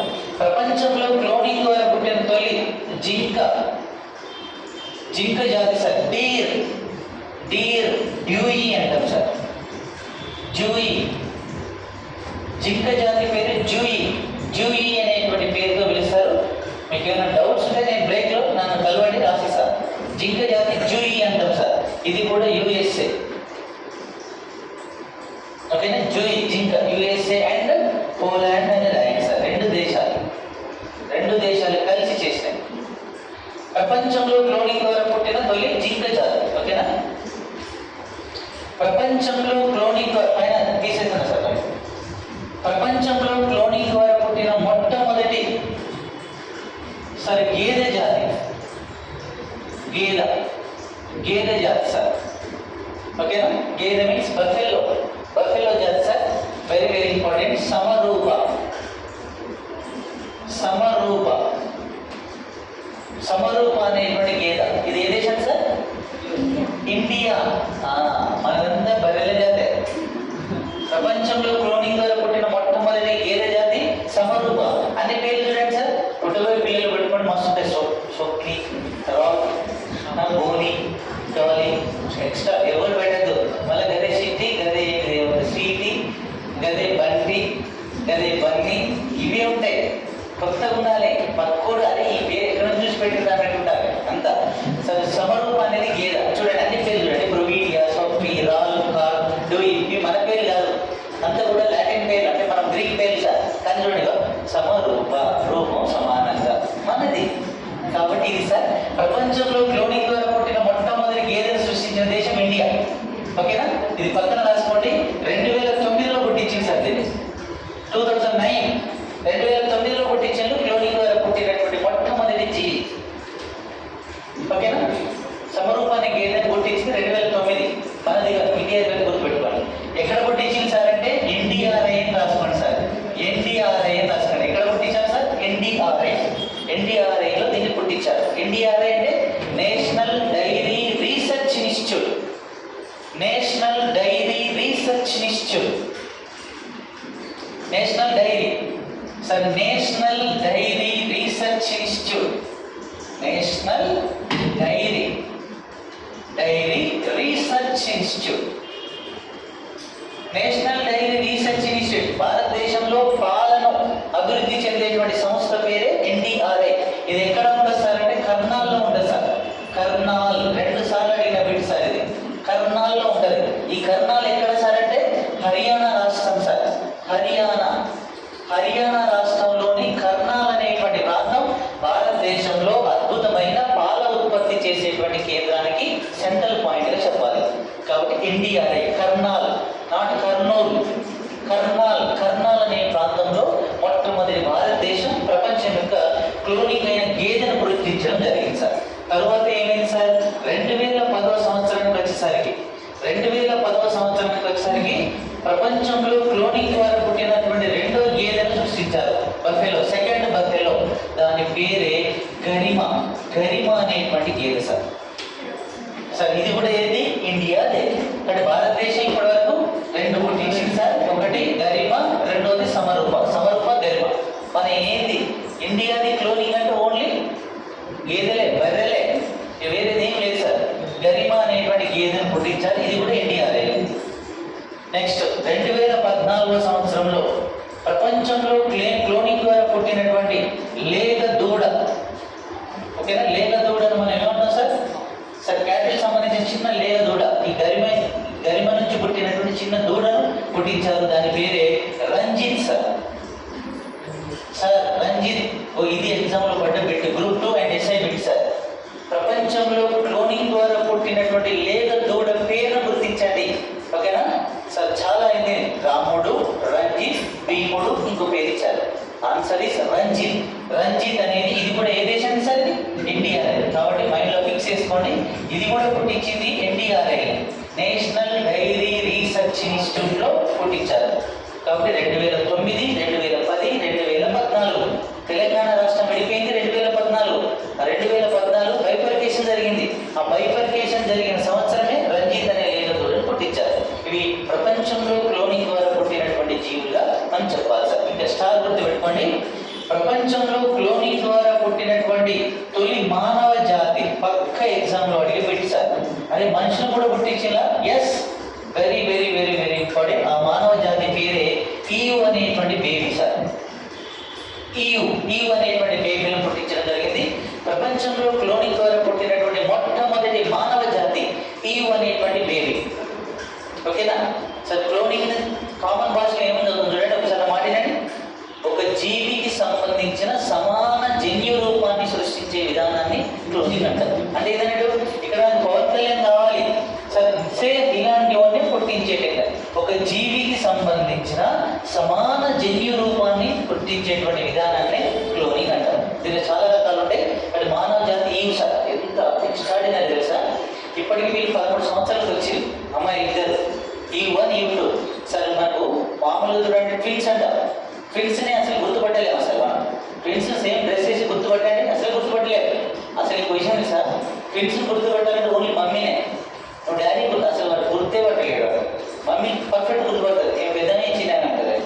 ప్రపంచంలో క్లోనింగ్ ద్వారా పుట్టిన తొలి జింక జాతి సార్. డీర్ డ్యూయి అంటాం సార్. జూయి. జింక జాతి పేరు జూయి అనేటువంటి పేరుతో పిలుస్తారు. మీకు ఏమైనా డౌట్స్ ఉంటే నేను బ్రేక్లో నన్ను కలవండి, రాసిస్తాను. జింక జాతి జూయి అంటాం సార్. ఇది కూడా యుఎస్ఏ. ఓకేనా, జూయి జింక యుఎస్ఏ అండ్ పోలాండ్ అని రాయండి సార్. 2 దేశాలు కలిసి చేసినాయి. ప్రపంచంలో క్లోనింగ్ ద్వారా పుట్టిన తొలి జింక జాతి. ఓకేనా, ప్రపంచంలో క్లోనింగ్ పైన తీసేసాను సార్. ప్రపంచంలో క్లోనింగ్ ద్వారా పుట్టిన మొట్టమొదటి సార్ గేదె జాతి. గేదె జాతి సార్. ఓకేనా, గేదె మీన్స్ బఫెలో జాతి sir. Very very important. Samrupa అనేటువంటి గేదె. ఇది ఏ దేశం సార్? ఇండియా. మనదంతా బర్రెల జాతే. ప్రపంచంలో క్లోనింగ్ ద్వారా పుట్టిన మొట్టమొదటి గేదె జాతి సమరూప. అన్ని పేర్లు చూడండి సార్. పుట్టబోయే పిల్లలు పెట్టుకోండి, మస్తు ఉంటాయి. సొక్కి, రాక్, బోని, డాలి, ఎక్స్ట్రా ఎవరు పెట్టద్దు. మళ్ళీ గదే సిట్టి, గదే స్వీటి, గదే బంటి, గదే బన్ని, ఇవే ఉంటాయి. కొత్తగా ఉండాలి, పక్కోడు అదే ఈ పేరు ఎక్కడ చూసి పెట్టింది అన్నట్టు ఉండాలి అంతా. సమరూప అనేది గేదె. చూడండి అన్ని పేర్లు చూడండి. ప్రొవీడియా, సొప్పి, రాల్, కార్, డూయి, ఇవి మన పేరు కాదు, అంతా కూడా లాటిన్ పేర్లు, అంటే మనం గ్రీక్ పేర్లు సార్. కానీ చూడండి, సమరూప, రూపం సమానంగా మనది. కాబట్టి ఇది సార్ ప్రపంచంలో క్లోనింగ్ ద్వారా పుట్టిన మొట్టమొదటి గేదెను సృష్టించిన దేశం ఇండియా. ఓకేనా, ఇది పక్కన రాసుకోండి. 2009లో పుట్టించింది సార్. దీన్ని 2009లో పుట్టించారు. క్లోనింగ్ ద్వారా పుట్టినటువంటి మొట్టమొదటి జీవి. ఓకేనా, సమరూపాన్ని గేదెను పుట్టించింది 2009. మనది ఇండియా గుర్తుపెట్టుకోండి. ఎక్కడ పుట్టించింది సార్ అంటే ఎన్డీఆర్ఐ అని రాసుకోండి సార్. ఎన్డీఆర్ఐ అని రాసుకోండి. ఎక్కడ పుట్టించారు సార్? ఎన్డీఆర్ఐలో దీన్ని పుట్టించారు. ఎన్డీఆర్ఐ అంటే national dairy research institute. National dairy research institute. National dairy sir. National dairy research institute. National dairy research institute. National dairy research institute. భారతదేశంలో పాలను అభివృద్ధి చెందేటువంటి సంస్థ పేరే ఎన్డీఆర్ఐ. ఇది ఎక్కడ ఉంటుంది సార్ అంటే కర్నాల్లో ఉంటుంది సార్. కర్నాల్ 2 సార్లు అడిగిన బిడ్డ సార్. ఇది కర్నాల్లో ఉంటుంది. ఈ కర్నాల్ ఎక్కడ సార్ అంటే హర్యానా రాష్ట్రం సార్. హర్యానా రాష్ట్రంలోని కర్నాల్ అనేటువంటి ప్రాంతం భారత ఇండియాది క్లోనింగ్ అంటే ఓన్లీ గేదెలే, బర్రెలే, వేరేది ఏం లేదు సార్. గరిమా అనేటువంటి గేదెను పుట్టించారు, ఇది కూడా ఎన్డీఆర్ఐ. నెక్స్ట్ 2014 సంవత్సరంలో ప్రపంచంలో క్లోనింగ్ ద్వారా పుట్టినటువంటి లేగ దూడ, ఓకేనా, లేగ దూడను మనం ఏమంటాం సార్? సార్ క్యాటిల్ సంబంధించిన చిన్న లేగ దూడ, ఈ గరిమ నుంచి పుట్టినటువంటి చిన్న దూడను పుట్టించారు, దాని పేరే రంజిత్ సార్. సార్ రంజిత్, ఇది ఎగ్జామ్లో పడ్డ bit, group 2 and SI bit sir. ప్రపంచంలో క్లోనింగ్ ద్వారా పుట్టినటువంటి లేగ దూడ పేరును గుర్తించండి, ఓకేనా సార్. చాలా అయింది, రాముడు, రంజిత్, భీముడు, ఇంకో పేరు ఇచ్చారు. Answer is Ranjith. రంజిత్ అనేది ఇది కూడా ఏ దేశానికి సార్? ఇది ఎన్డీఆర్ఐ. కాబట్టి మైండ్లో ఫిక్స్ చేసుకోండి, ఇది కూడా పుట్టించింది ఎన్డీఆర్ఐ, నేషనల్ డైరీ రీసెర్చ్ ఇన్స్టిట్యూట్లో పుట్టించారు. కాబట్టి 2009, 2010, 2014 తెలంగాణ రాష్ట్రం విడిపోయింది 2014. 2014 బైఫర్కేషన్ జరిగింది. ఆ బైఫర్కేషన్ జరిగిన సంవత్సరమే రంజిత్ అనే లేగ దూడను పుట్టించారు. ఇవి ప్రపంచంలో క్లోనింగ్ ద్వారా పుట్టినటువంటి జీవులుగా మనం చెప్పాలి సార్. ఇంకా స్టార్ గుర్తు పెట్టుకోండి. ప్రపంచంలో క్లోనింగ్ ద్వారా పుట్టినటువంటి తొలి మానవ జాతి పక్క ఎగ్జామ్లో అడిగి పెట్టి సార్, అదే మనుషులు కూడా పుట్టించేలా? Yes, very very very very important. ఆ మానవ జాతి పేరే ఈవ్ అనేటువంటి బేబీ సార్. ఈవ్ అనేటువంటి బేబీలను పుట్టించడం జరిగింది. ప్రపంచంలో క్లోనింగ్ ద్వారా పుట్టినటువంటి మొట్టమొదటి మానవ జాతి ఈవ్ అనేటువంటి బేబీ, ఓకేనా సార్. క్లోనింగ్ కామన్ భాషలో ఏముందో చూడండి ఒకసారి మాట్లాడండి. ఒక జీవికి సంబంధించిన సమాన జన్యు రూపాన్ని సృష్టించే విధానాన్ని క్లోనింగ్ అంటారు. అంటే ఏదంటే ఇక్కడ కౌశల్యం కావాలి సార్, సేమ్ ఇలాంటివన్నీ పుట్టించేట ఒక జీవికి సంబంధించిన సమాన జన్యు రూపాన్ని పుట్టించేటువంటి విధానాన్ని క్లోనింగ్ అంటారు. దీనిలో చాలా రకాలు ఉంటాయి. అది మానవ జాతి ఈవ్ సార్, ఎంత ఎక్స్ట్రాడినరీ తెలుసా. ఇప్పటికి వీళ్ళు 13 సంవత్సరాలకు వచ్చి అమ్మాయి ఇద్దరు, ఈవ్1, ఈవ్2 సార్. మనకు మామూలుగా చూడండి ట్విన్స్ అంటారు, ట్విన్స్ని అసలు గుర్తుపట్టలేము అసలు. మనం ట్విన్స్ సేమ్ డ్రెస్ వేసి గుర్తుపట్టాలంటే అసలు గుర్తుపట్టలేదు. అసలు ఈ క్వశ్చన్ సార్, ట్విన్స్ని గుర్తుపట్టాలంటే ఓన్లీ మమ్మీనే, డాడీ అసలు వాడు గుర్తే పట్టలేడు. మమ్మీ పర్ఫెక్ట్ గుర్తుపడుతుంది, ఏం పెద్దనే చిన్న అంటారు.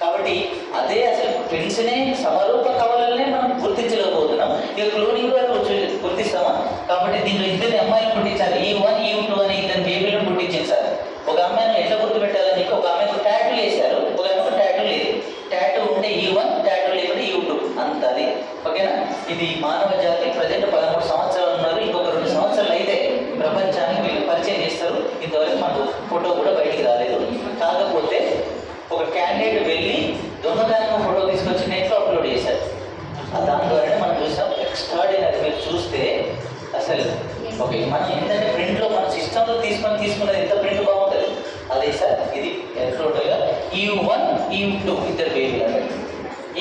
కాబట్టి అదే అసలు ట్విన్స్నే సమరూప కవలనే మనం గుర్తించలేకపోతున్నాం. ఇక క్లోనింగ్ ద్వారా గుర్తిస్తామా? కాబట్టి దీంట్లో ఇద్దరు అమ్మాయిలు పుట్టించారు, ఈవ్1, ఈవ్2 అనే ఇద్దరు బేబీలను పుట్టించారు సార్. ఒక అమ్మాయిని ఎట్లా గుర్తుపెట్టాలని చెప్పి ఒక అమ్మాయికి టాటూ వేశారు, ఒక అమ్మాయికి టాటూ లేదు. టాటూ ఉంటే ఈవ్1, టాటూ లేకుంటే ఈవ్2 అంత అది, ఓకేనా. ఇది మానవ జాతి ప్రజెంట్ 13 సంవత్సరాలు ఉన్నారు. ఇంకొక 2 సంవత్సరాలు అయితే ప్రపంచానికి వీళ్ళు పరిచయం చేస్తారు. ఇంతవరకు మనకు ఫోటో కూడా బయటికి రాలేదు. కాకపోతే ఒక క్యాండిడేట్ వెళ్ళి దొంగతనంగా ఫోటో తీసుకొచ్చి నెట్లో అప్లోడ్ చేశారు. దాని ద్వారానే మనం చూసాం. ఎక్స్ట్రాడినరీ. మీరు చూస్తే అసలు ఓకే, మనం ఏంటంటే ప్రింట్లో మన సిస్టంలో తీసుకున్నది ఎంత ప్రింట్ బాగుంటుంది అదే సార్. ఇది టోటల్గా ఈవ్1, ఈవ్2 ఇద్దరు బేబీలు అన్నట్టు.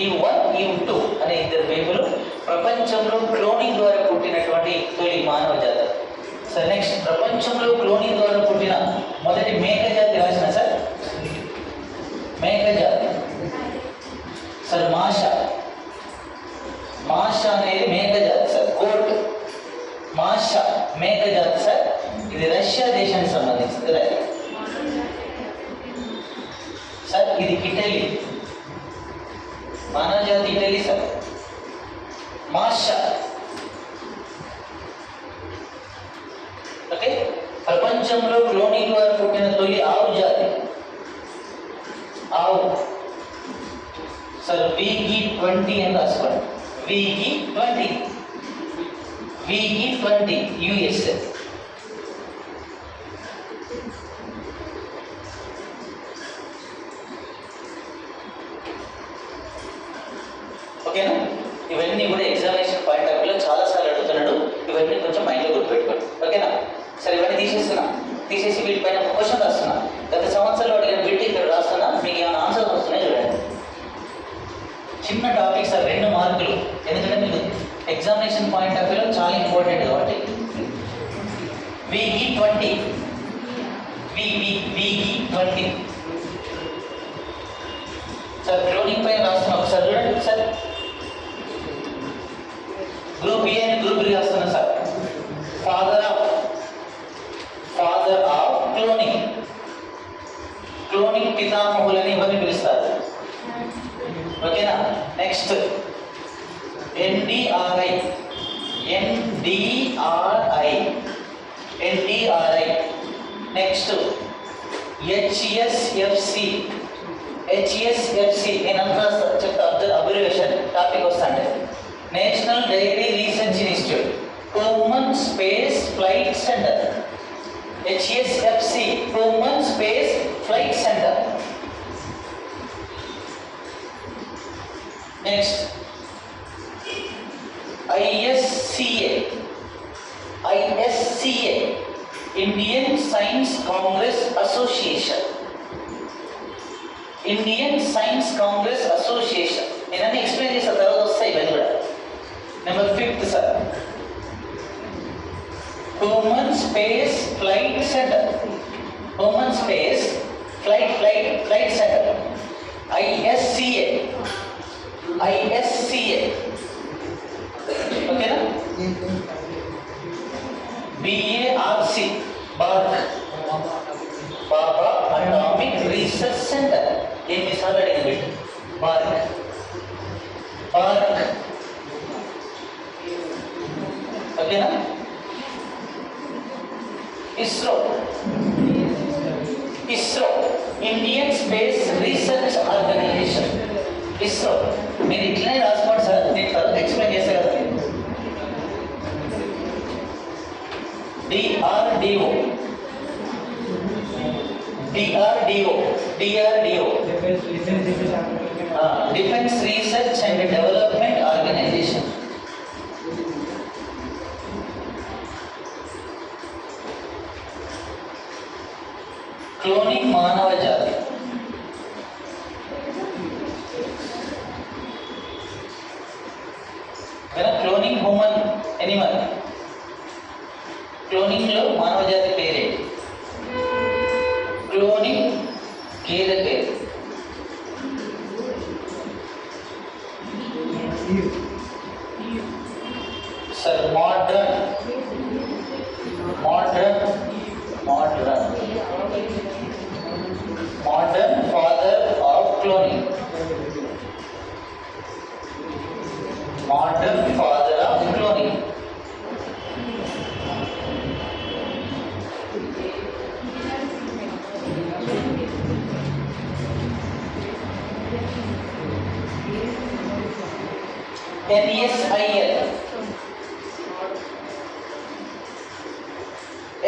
ఈవ్1, ఈవ్2 అనే ఇద్దరు బేబీలు ప్రపంచంలో క్లోనింగ్ ద్వారా పుట్టినటువంటి తొలి మానవ జాతి సార్. నెక్స్ట్ ప్రపంచంలో క్లోనింగ్ ద్వారా పుట్టిన మొదటి మేక జాతి రాసిన సార్, మేక జాతి సార్. మాష అనేది మేక జాతి సార్. గోట్ మాష మేక జాతి సార్. ఇది రష్యా దేశానికి సంబంధించింది సార్. ఇది ఇటలీ మానవ జాతి, ఇటలీ సార్. మాష, ఓకే. ప్రపంచంలో క్లోనింగ్ ద్వారా పుట్టిన తొలి ఆవు జాతి ఆవు సార్. VE20 అని రాసుకోండి. VE20 USA. ఓకేనా. ఇవన్నీ కూడా ఎగ్జామినేషన్ పాయింట్ ఆఫ్ వ్యూలో చాలాసార్లు అడుగుతున్నాడు. ఇవన్నీ కొంచెం మైండ్లో గుర్తుపెట్టుకోండి, ఓకేనా. సరే ఇవన్నీ తీసేసి వీటిపైన ఒక క్వశ్చన్ రాస్తున్నా. గత సంవత్సరంలో అడిగిన బిట్ ఇక్కడ రాస్తున్నా. మీకు ఏమైనా ఆన్సర్ వస్తున్నాయి చూడండి. చిన్న టాపిక్ సార్, 2 మార్కులు. ఎందుకంటే మీకు ఎగ్జామినేషన్ పాయింట్ ఆఫ్ వ్యూలో చాలా ఇంపార్టెంట్ కాబట్టి. VE20 sir. క్లోనింగ్ పైన రాస్తున్నా, ఒకసారి చూడండి ఒకసారి. గ్రూప్ ఏ అని గ్రూప్ బి రాస్తున్నా సార్. ఫాదర్ ఆఫ్ క్లోనింగ్ పితామహులని ఎవరిని పిలుస్తారు, ఓకేనా. Next NDRI, NDRI, NDRI. Next, HSFC, HSFC. నేనంతా చెప్తా అబ్రివేషన్ టాపిక్ వస్తాండే. National dairy research institute, human space flight centre. HSFC, human space flight centre. Next, ISCA, ISCA, Indian Science Congress Association, Indian Science Congress Association. నేను అన్ని explain చేసిన తర్వాత వస్తాయి ఇవన్నీ కూడా. Number 5th sir, human space flight centre, human space flight centre, ISCA, ISCA. ఓకేనా? BARC, Bhabha atomic research centre. ఎన్నిసార్లు అడిగిన బిడ్డ? బార్క్. ఓకేనా? ISRO, Indian space research organisation, ISRO. మీరు ఇట్లనే రాసుకోండి సార్, నేను తర్వాత ఎక్స్ప్లెయిన్ చేస్తా కదా. DRDO, Defense Research and Development Organization. Cloning మానవ జాతి, క్లోనింగ్ హ్యూమన్ ఎనిమల్. క్లోనింగ్ లో మానవ జాతి పేరేంటి? క్లోనింగ్ గేదె పేరు. Sir modern father of cloning, modern father of cloning.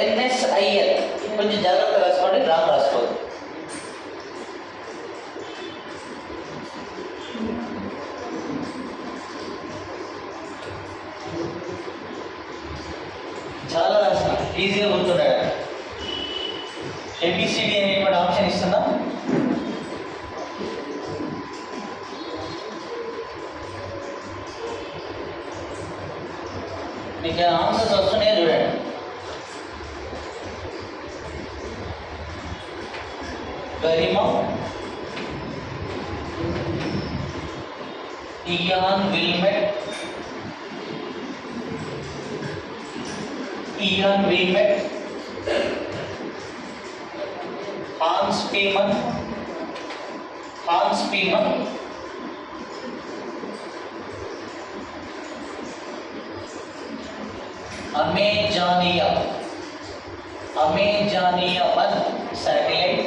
NSIL కొంచెం జాగ్రత్త రాసుకోండి, రాంగ్ రాసుకోండి. చాలా రాసిన ఈజీగా గుర్తున్నాడు. ABCD అనేటువంటి ఆప్షన్ ఇస్తున్నా. మీకు ఆన్సర్స్ వస్తున్నాయో చూడండి. Garima, Ian Wilmut, Hans Spemann, Amazonia 1 satellite.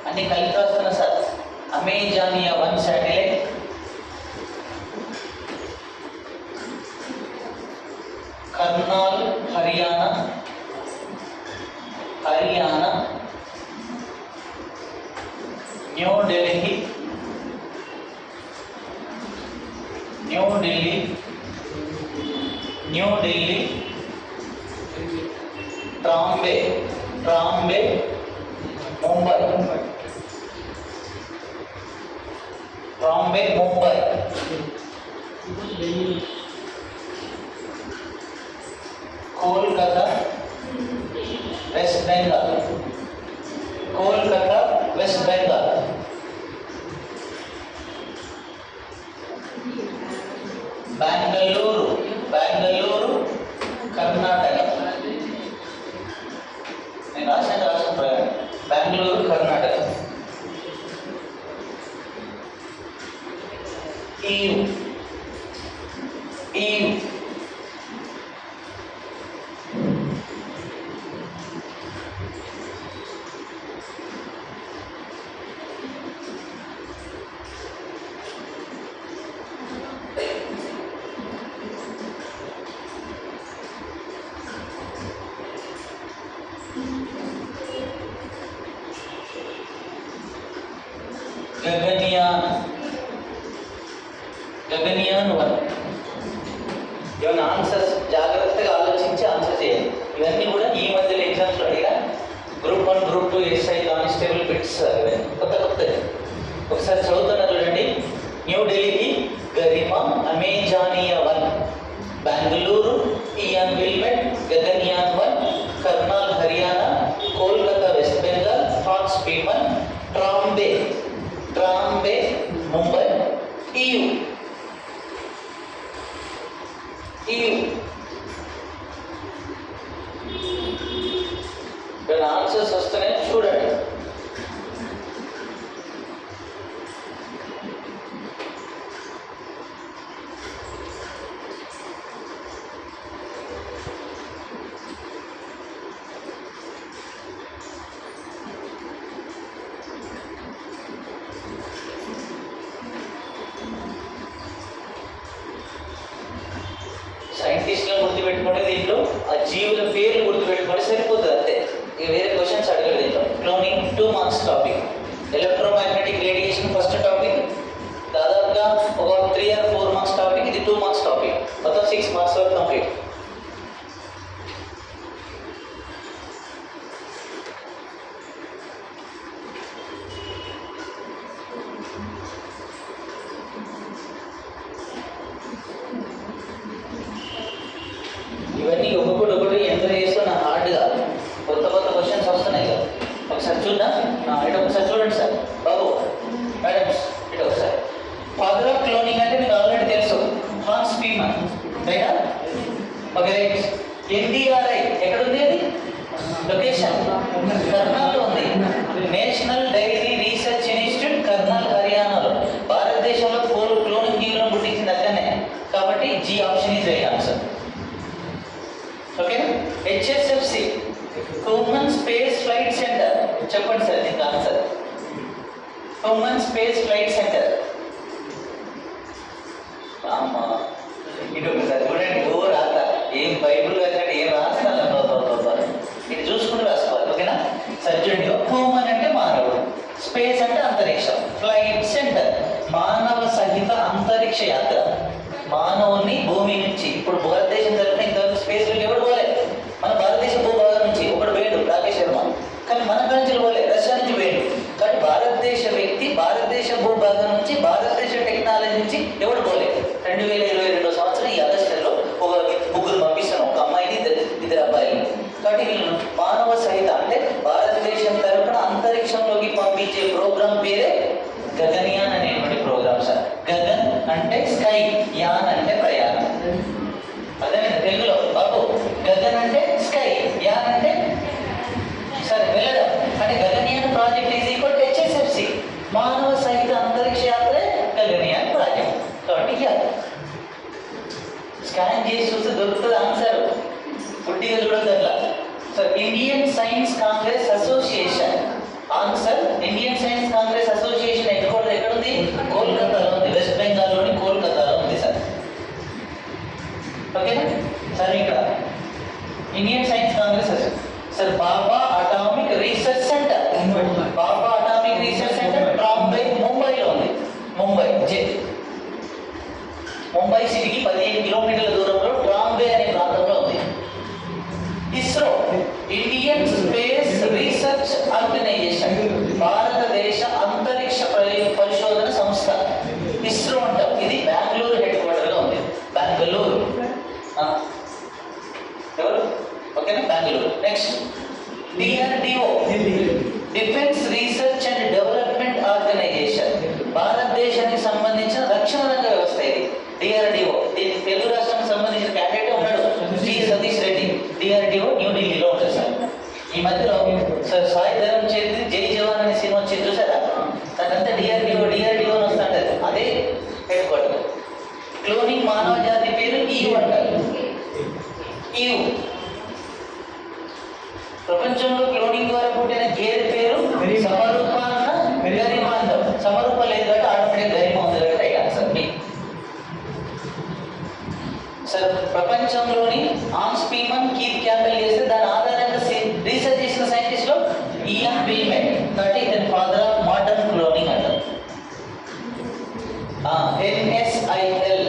అన్ని కలిపి వస్తున్నా sir. Amazonia 1 satellite, Karnal Haryana, New Delhi, Trombay, Mumbai, Kolkata, West Bengal, Bengaluru, Karnataka. నేను రాష్ట్రం బెంగళూరు, కర్ణాటక. EU, EU. గగన్యాన్ 1. ఏమైనా ఆన్సర్స్ జాగ్రత్తగా ఆలోచించి ఆన్సర్ చేయాలి. ఇవన్నీ కూడా ఈ మధ్యలో ఎగ్జామ్స్లో అడిగా. Group 1, group 2 SI constable bits కొత్త ఒకసారి చదువుతున్నా చూడండి. న్యూఢిల్లీకి Garima Amazonia 1, Bengaluru Ian Wilmut Gaganyaan 1, Karnal Haryana, Kolkata West Bengal ఫాక్స్ పీమన్, ట్రాంబే ముంబై, EU. ఇక్కడ ఆన్సర్స్ వస్తున్నాయి చూడండి. సైంటిస్టులను గుర్తుపెట్టుకుంటే దీంట్లో ఆ జీవుల పేర్లు గుర్తుపెట్టుకుంటే సరిపోతుంది అంతే. ఇక వేరే క్వశ్చన్స్ అడగలేదు దీంట్లో. Cloning 2 marks topic. Electromagnetic radiation first topic, దాదాపుగా ఒక 3 or 4 మార్క్స్ టాపిక్. ఇది 2 మార్క్స్ టాపిక్. మొత్తం 6 మార్క్స్ వరకు కంప్లీట్. ఇవన్నీ ఒకటి ఎంత చేస్తున్నా హార్డ్గా కొత్త క్వశ్చన్స్ వస్తున్నాయి కదా. ఒకసారి చూద్దాం. ఇటు ఒకసారి చూడండి సార్ బాబు మేడమ్స్, ఇటు ఒకసారి. ఫాదర్ ఆఫ్ క్లోనింగ్ అంటే మీకు ఆల్రెడీ తెలుసు, హాన్స్ పీమన్ రైటా. ఓకే, NDRI ఎక్కడుంది? అది లొకేషన్ కర్నాల్లో ఉంది. National dairy research institute, Karnal హర్యానాలో. భారతదేశంలో క్లోనింగ్ జీవులను పుట్టించింది అక్కడనే, కాబట్టి G option is right answer. Okay, HSFC human space flight centre. చెప్పండి సార్ దీనికి answer. Human space flight centre. ఇటు ఒకసారి చూడండి. రాత ఏం బైబుల్ వచ్చినట్టు ఏం రాస్తాను ఇది చూసుకుని రాసుకోవాలి. ఓకేనా? సరే చూడండి. హ్యూమన్ అంటే మానవుడు, స్పేస్ అంటే అంతరిక్షం, ఫ్లైట్ సెంటర్ మానవ సహిత అంతరిక్ష యాత్ర. మానవుని భూమి నుంచి, ఇప్పుడు భారతదేశం తరఫున ఇంతవరకు స్పేస్లోకి ఎవడు పోలేదు. మన భారతదేశ భూభాగం నుంచి ఒకడు వేడు, రాకేష్ శర్మ. కానీ మన నుంచి పోలేదు, రష్యా నుంచి వేడు. కానీ భారతదేశ వ్యక్తి భారతదేశ భూభాగం నుంచి, భారతదేశ టెక్నాలజీ నుంచి ఎవడు పోలేదు. 2022 సంవత్సరం ఈ ఆగస్టులో ఒక 3 పంపిస్తున్నాం, ఒక అమ్మాయిని, 2 అబ్బాయిలు. కాబట్టి వీళ్ళు మానవ సహిత అంటే భారతదేశం తరఫున అంతరిక్షంలోకి పంపించే ప్రోగ్రాం పేరే గగన్యాన్ అనేటువంటి ప్రోగ్రామ్ సార్. గగన్ అంటే స్కై, యాన్ అంటే ప్రయాణం. అదే తెలుగులో బాబు. గగన్ అంటే స్కై, యాన్ అంటే సరే వెళ్ళడం. అంటే Gaganyaan project is equal to HSFC, మానవ సహిత అంతరిక్ష యాత్రే గగన్యాన్ ప్రాజెక్ట్. కాబట్టి స్కాన్ చేసి చూస్తే దొరుకుతుంది ఆన్సర్, పుట్టిగా చూడదు అట్లా. Sir Indian science Congress association. Answer Indian science Congress association head quarter ఎక్కడుంది? కోల్కతాలో ఉంది, వెస్ట్ బెంగాల్లోని కోల్కతాలో ఉంది సార్. ఓకేనా సార్? ఇక్కడ ఇండియన్ సైన్స్ కాంగ్రెస్ సార్. బాబా అటామిక్ రీసెర్చ్ సెంటర్, బాబా అటామిక్ రీసెర్చ్ సెంటర్ ట్రాంబే ముంబైలో ఉంది. ముంబై సిటీకి 15 కిలోమీటర్ల దూరంలో ట్రాంబే అనే ప్రాంతంలో ఉంది. ISRO Indian space research organisation, భారతదేశ అంతరిక్ష పరిశోధన సంస్థ. ఇస్రో అంటాం. ఇది బెంగళూరు హెడ్ క్వార్టర్గా ఉంది. బెంగళూరు ఎవరు? ఓకేనా, Bengaluru. Next DRDO, defence research and development organisation, భారతదేశానికి సంబంధించిన రక్షణ రంగ వ్యవస్థ ఇది. DRDO దీనికి తెలుగు రాష్ట్రానికి సంబంధించిన క్యాండిడేట్ ఉన్నాడు, G సతీష్ రెడ్డి. DRDO న్యూఢిల్లీలో ఉంటుంది సార్. ఈ మధ్యలో సార్ సాయి ధరం చేతి జై జవాన్ అనే సినిమా వచ్చి చూసారా? దానంతా DRDO అని వస్తుంటది. అదే హెడ్ క్వార్టర్. క్లోనింగ్ మానవ జాతి పేరు ఈవ్ అంటారు. ఈవ్. ప్రపంచంలో క్లోనింగ్ ద్వారా పుట్టిన గేదె పేరు సమరూపాన్న గరిమాంతం. సమరూప లేదు కాబట్టి ఆటోమేటిక్ గరిమ ఉంది కాబట్టి ఆన్సర్ బి. సార్ ప్రపంచంలోని ఆన్స్పీమన్ కీప్ క్యాంపెల్ చేస్తే దాని ఆధారంగా రీసెర్చ్ చేసిన సైంటిస్ట్ లో ఇయాన్ బిల్మెన్ కాబట్టి ఇతని ఫాదర్ ఆఫ్ మోడర్న్ క్లోనింగ్ అంటారు. NSIL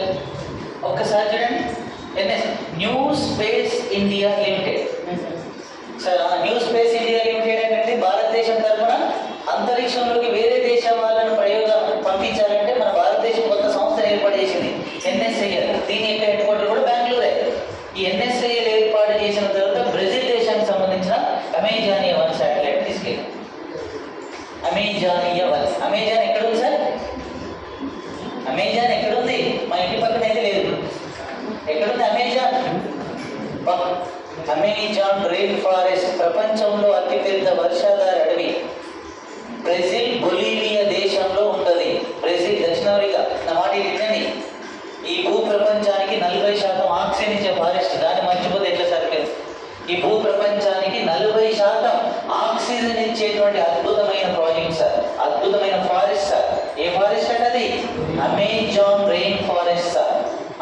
ఒక్కసారి చూడండి. New space India limited. Sir new space India limited ఏంటంటే భారతదేశం తరఫున అంతరిక్షంలోకి వేరే దేశం వాళ్ళను ప్రయోగాలు పంపించాలంటే మన భారతదేశం కొత్త సంస్థను ఏర్పాటు చేసింది NSIL. దీని యొక్క హెడ్ క్వార్టర్ కూడా బెంగళూరే. ఈ NSIL ఏర్పాటు చేసిన తర్వాత బ్రెజిల్ దేశానికి సంబంధించిన అమెజానియా 1 శాటిలైట్ తీసుకెళ్ళి. అమెజానియా 1. అమెజాన్ ఎక్కడ ఉంది సార్? అమెజాన్ ఎక్కడుంది? మా ఇంటి పక్కన అయితే లేదు. ఎక్కడుంది అమెజాన్? అమెజాన్ రెయిన్ ఫారెస్ట్ ప్రపంచంలో అతిపెద్ద వర్షాధార అడవి బ్రెజిల్ బొలీవియా దేశంలో ఉంటుంది. బ్రెజిల్, దక్షిణ అమెరికా. నా మాట వినండి. ఈ భూ ప్రపంచానికి 40% ఆక్సిజన్ ఇచ్చే ఫారెస్ట్. దాన్ని మర్చిపోతే ఎట్లా సరిపోయింది? ఈ భూ ప్రపంచానికి 40% ఆక్సిజన్ ఇచ్చేటువంటి అద్భుతమైన ప్రాజెక్ట్ సార్, అద్భుతమైన ఫారెస్ట్ సార్. ఏ ఫారెస్ట్ అంటే అది? Amazon rain forest sir.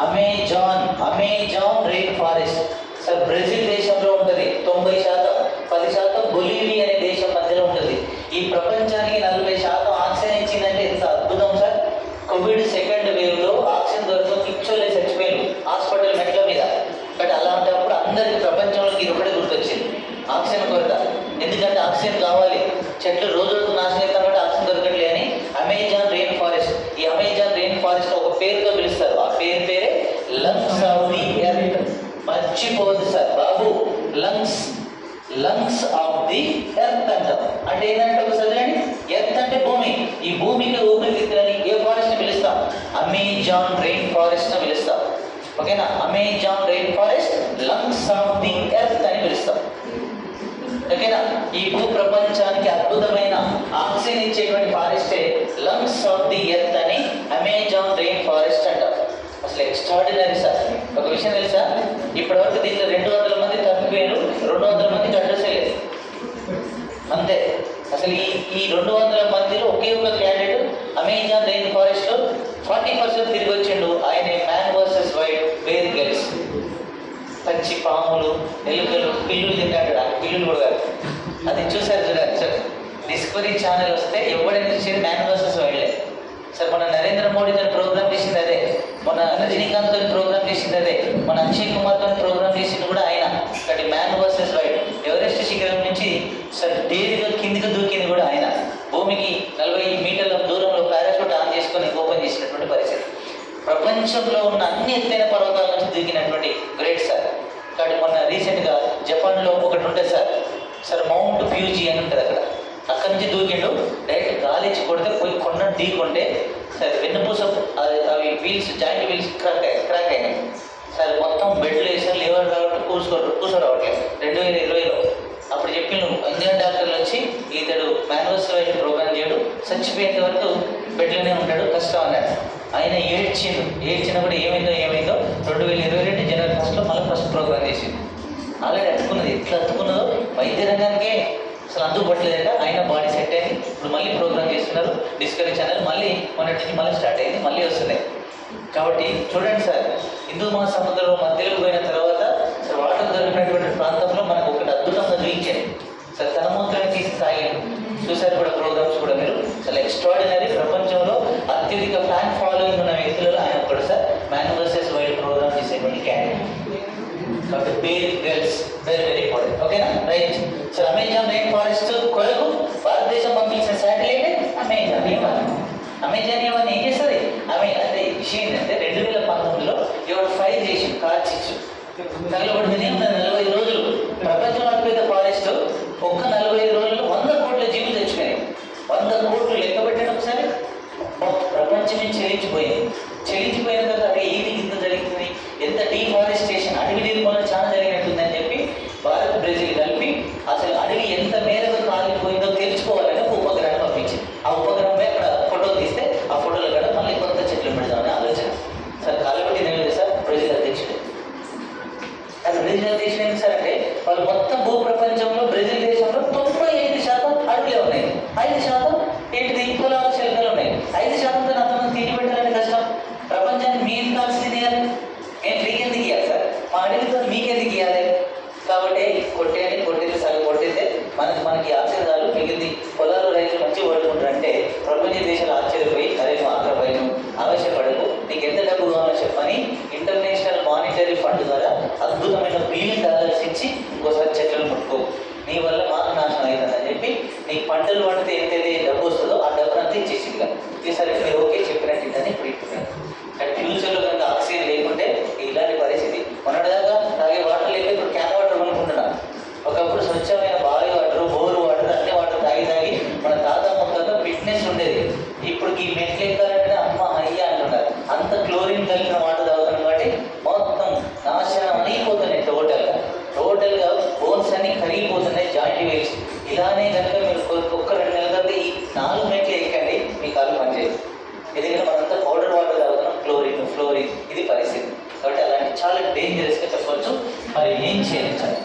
Amazon rain forest sir Brazil దేశంలో ఉంటుంది. 90%, 10% బొలీవియా అనే దేశం మధ్యలో ఉంటుంది. ఈ ప్రపంచానికి 40% ఆక్సిజన్ ఇచ్చిందంటే ఎంత అద్భుతం సార్. కోవిడ్ సెకండ్ వేవ్ లో ఆక్సిజన్ దొరకక పిచ్చోలే చచ్చిపోయారు హాస్పిటల్ మెట్ల మీద. బట్ అలాంటప్పుడు అందరికి ప్రపంచంలోకి ఇది ఒకటే గుర్తొచ్చింది, ఆక్సిజన్ కొరత. ఎందుకంటే ఆక్సిజన్ కావాలి, చెట్లు రోజు రోజు నాశనం అవుతాం కాబట్టి ఆక్సిజన్ దొరకట్లే అని అమెజాన్ రెయిన్ ఫారెస్ట్. ఈ అమెజాన్ రెయిన్ ఫారెస్ట్ ఒక పేరుతో పిలుస్తారు. ఆ పేరే లంగ్స్ ఆఫ్ ది ఎర్త్. మర్చిపోదు సార్ బాబు, లంగ్స్ ఆఫ్ ది ఎర్త్ అంటాం. అంటే ఏంటంటే ఒకసారి చూడండి, ఎర్త్ అంటే భూమి. ఈ భూమికి ఊపిరితిత్తులని ఏ ఫారెస్ట్ ని పిలుస్తాం? అమెజాన్ రెయిన్ ఫారెస్ట్ ని పిలుస్తాం. ఓకేనా? Amazon rain forest lungs of the earth అని పిలుస్తాం. ఓకేనా? ఈ భూ ప్రపంచానికి అద్భుతమైన ఆక్సిజన్ ఇచ్చేటువంటి ఫారెస్టే లంగ్స్ ఆఫ్ ది ఎర్త్ అని అమెజాన్ రెయిన్ ఫారెస్ట్ అంటారు. అసలు ఎక్స్ట్రాడినరీ సార్. ఒక విషయం తెలుసా, ఇప్పటివరకు దీంట్లో 200 మంది తప్పిపోయారు, 200 మందికి అడ్రస్ లేదు అంతే. అసలు ఈ 200 మందిలో ఒకే ఒక క్యాండిడేట్ అమెజాన్ రెయిన్ ఫారెస్ట్ లో 40% తిరిగి వచ్చిండు. ఆయన మ్యాన్ వర్సెస్ వైల్డ్, బేర్ గెల్స్. పచ్చి పాములు, ఎలుకలు, పిల్లులు తింటాడు. ఆ పిల్లులు కూడా అది చూసారు చూడాలి సార్. డిస్కవరీ ఛానల్ వస్తే ఎవడైనా చూసేది మ్యాన్ వర్సెస్ వైల్డ్ సార్. మన నరేంద్ర మోడీ తోని ప్రోగ్రామ్ చేసింది అదే, మన రజనీకాంత్ తోని ప్రోగ్రామ్ చేసింది అదే, మన అక్షయ్ కుమార్ తోని ప్రోగ్రామ్ చేసింది కూడా ఆయన. కాబట్టి మ్యాన్ వర్సెస్ వైల్డ్. ఎవరెస్ట్ శిఖరం నుంచి సార్ డైరీగా కిందికి దూకింది కూడా ఆయన. భూమికి 40 మీటర్ల దూరంలో పారాషూట్ ఆన్ చేసుకొని ఓపెన్ చేసినటువంటి పరిస్థితి. ప్రపంచంలో ఉన్న అన్ని ఎత్తైన పర్వతాల నుంచి దూకినటువంటి గ్రేట్ సార్. కాబట్టి మొన్న రీసెంట్గా జపాన్లో ఒకటి ఉంటుంది సార్ మౌంట్ ఫ్యూజీ అని ఉంటుంది అక్కడ. అక్కడి నుంచి దూకిండు. డైరెక్ట్ గాలిచ్చి కొడితే పోయి కొండను ఢీకొంటే సార్ వెన్నుపూస అవి వీల్స్, జాయింట్ వీల్స్ క్రాక్ అయినాయి సార్. మొత్తం బెడ్లు వేసారు, లేవర్ కాబట్టి కూర్చోరావట్లేదు 2020లో. అప్పుడు చెప్పి ఇండియన్ డాక్టర్లు వచ్చి ఇతడు మ్యాన్వర్స్ వైపు ప్రోగ్రామ్ చేయడు, చచ్చిపోయేంత వరకు బెడ్లోనే ఉంటాడు, కష్టం అన్నాడు. ఆయన ఏడ్చిన కూడా ఏమైందో 2022 జనవరి 1 మళ్ళీ ఫస్ట్ ప్రోగ్రామ్ చేసింది. ఆల్రెడీ అతుకున్నది. ఎట్లా అతుకున్నదో వైద్య రంగానికే అసలు అందుబాటులేదట. ఆయన బాడీ సెట్ అయింది. ఇప్పుడు మళ్ళీ ప్రోగ్రామ్ చేస్తున్నారు డిస్కవరీ ఛానల్. మళ్ళీ మొన్నటి నుంచి మళ్ళీ స్టార్ట్ అయింది, మళ్ళీ వస్తున్నాయి. కాబట్టి చూడండి సార్, హిందూ మహాసముద్రంలో మధ్యలోకి పోయిన తర్వాత సార్ వాటర్ దొరికినటువంటి ప్రాంతంలో మనకు ఒకటి అద్భుతంగా చూపించారు సార్. తన మూత్రాన్ని తీసి తాగాడు. చూసారు కూడా ప్రోగ్రామ్స్ కూడా మీరు. అసలు ఎక్స్ట్రాడినరీ. ప్రపంచంలో అత్యధిక ఫ్యాన్ ఫాలోయింగ్ ఉన్న వ్యక్తులలో ఆయన ఒకటి sir. Man versus wild programme చేసేటువంటి క్యాండిడేట్. కాబట్టి బేర్ గర్ల్స్ వెరీ ఇంపార్టెంట్. ఓకేనా? Right sir. Amazon rain forest కొరకు భారతదేశం పంపించిన శాటిలైట్ అమెజాన్ ఏమని ఏం చేస్తుంది? అంటే విషయం ఏంటంటే 2019లో ఎవరు ఫైర్ చేసి కార్చిచ్చు తగలబడింది. 45 రోజులు ప్రపంచం అతిపెద్ద ఫారెస్ట్. ఒక్క 45 రోజుల్లో 100 కోట్ల జీవులు తెచ్చుకున్నాయి. 100 కోట్లు లెక్క పెట్టండి ఒకసారి. ప్రపంచమే చెలించిపోయిన తర్వాత అదే ఏది ఇంత జరుగుతుంది, ఎంత డీఫారెస్టేషన్, అడవి నిర్మూలన చాలా జరిగినట్టుందని చెప్పి భారత్ బ్రెజిల్ కలిపి అసలు అడవి ఎంత మేరకు కాలిపోయిందో తెలుసుకోవాలని ఒక ఉపగ్రహాన్ని పంపించింది. ఆ ఉపగ్రహమే అక్కడ ఫోటోలు తీస్తే ఆ ఫోటోలు కూడా మళ్ళీ కొత్త చెట్లు పెడదామని ఆలోచన సార్. కాలబెట్టి నిలవేది సార్ బ్రెజిల్ అధ్యక్షుడు. ఫ్యూచర్లో కనుక ఆక్సిజన్ లేకుంటే ఇలాంటి పరిస్థితి. మొన్నటిదాకా తాగే వాటర్ లేక ఇప్పుడు క్యాన్ వాటర్ కొనుక్కుంటున్నాం. ఒకప్పుడు స్వచ్ఛమైన బావి వాటర్, బోరు వాటర్, అన్ని వాటర్ తాగి తాగి మన తాత మొత్తంలో ఫిట్నెస్ ఉండేది. ఇప్పుడు ఈ మెట్లు ఎక్కాలంటే అమ్మ అయ్యా అంటున్నారు. అంత క్లోరిన్ కలిగిన వాటర్ తాగుతున్నాం కాబట్టి మొత్తం నాశనం అయిపోతున్నాయి. టోటల్గా బోన్స్ అన్ని కరిగిపోతున్నాయి, జాయింట్ వేసి. ఇలానే కనుక మీరు ఒక్క 2 నెలల తర్వాత ఈ 4 మెట్లు ఎక్కండి, మీ కాలు పనిచేయదు. ఎందుకంటే మనంతా పౌడర్ వాటర్ తాగుతున్నాం, ఫ్లోరిన్ ఇది పరిస్థితి. కాబట్టి అలాంటి చాలా డేంజరస్గా చెప్పవచ్చు. మరి ఏం చేయాలి?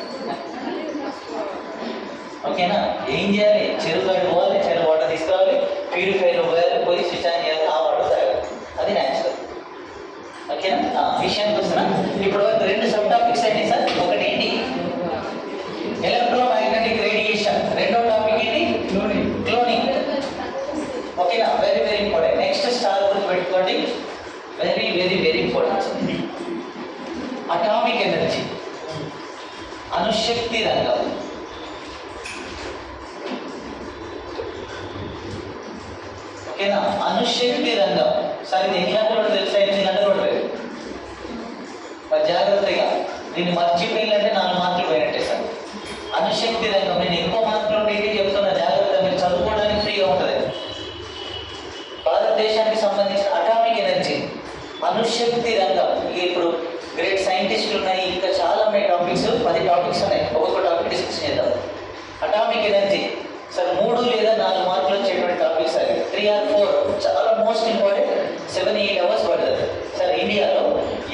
ఓకేనా? ఏం చేయాలి? చెరువు పోవాలి, చెరువు వాటర్ తీసుకురావాలి, ప్యూరిఫైర్ పోయాలి, పోయి స్విచ్ ఆన్ చేయాలి, ఆ వాటర్ తాగాలి. అది న్యాచురల్. ఓకేనా? విషయానికి వస్తున్నా. ఇప్పుడు 2 సబ్ టాపిక్స్ అయినాయి సార్. ఒకటి ఏంటి? Electromagnetic radiation. రెండో టాపిక్ ఏంటి? క్లోనింగ్. ఓకేనా? Very very important. Next star గురించి పెట్టుకోండి. Very very very important. Atomic energy, అణుశక్తి రంగం. ఓకేనా? అణుశక్తి రంగం. సార్ ఇది ఎన్ని గంటలు తెలుసా? 8 గంటలు పడుతుంది. మరి జాగ్రత్తగా దీన్ని మర్చిపోయిందంటే 4 మార్కులు పోయినట్టే సార్. అణుశక్తి రంగం నేను ఎక్కువ మార్కులు ఉండేది చెప్తున్నా, జాగ్రత్త. మీరు చదువుకోవడానికి ఫ్రీగా ఉంటుంది. భారతదేశానికి సంబంధించిన అటామిక్ ఎనర్జీ, అణుశక్తి రంగం. ఇప్పుడు గ్రేట్ సైంటిస్టులు ఉన్నాయి, ఇంకా చాలా ఉన్నాయి టాపిక్స్. 10 టాపిక్స్ ఉన్నాయి. ఒక్కొక్క టాపిక్ డిస్కస్ చేద్దాం. అటామిక్ ఎనర్జీ సార్ 3 లేదా 4 మార్కులు వచ్చేటువంటి టాపిక్స్ అవి. 3 or 4 చాలా మోస్ట్ ఇంపార్టెంట్. 7-8 అవర్స్ పడుతుంది సార్. ఇండియాలో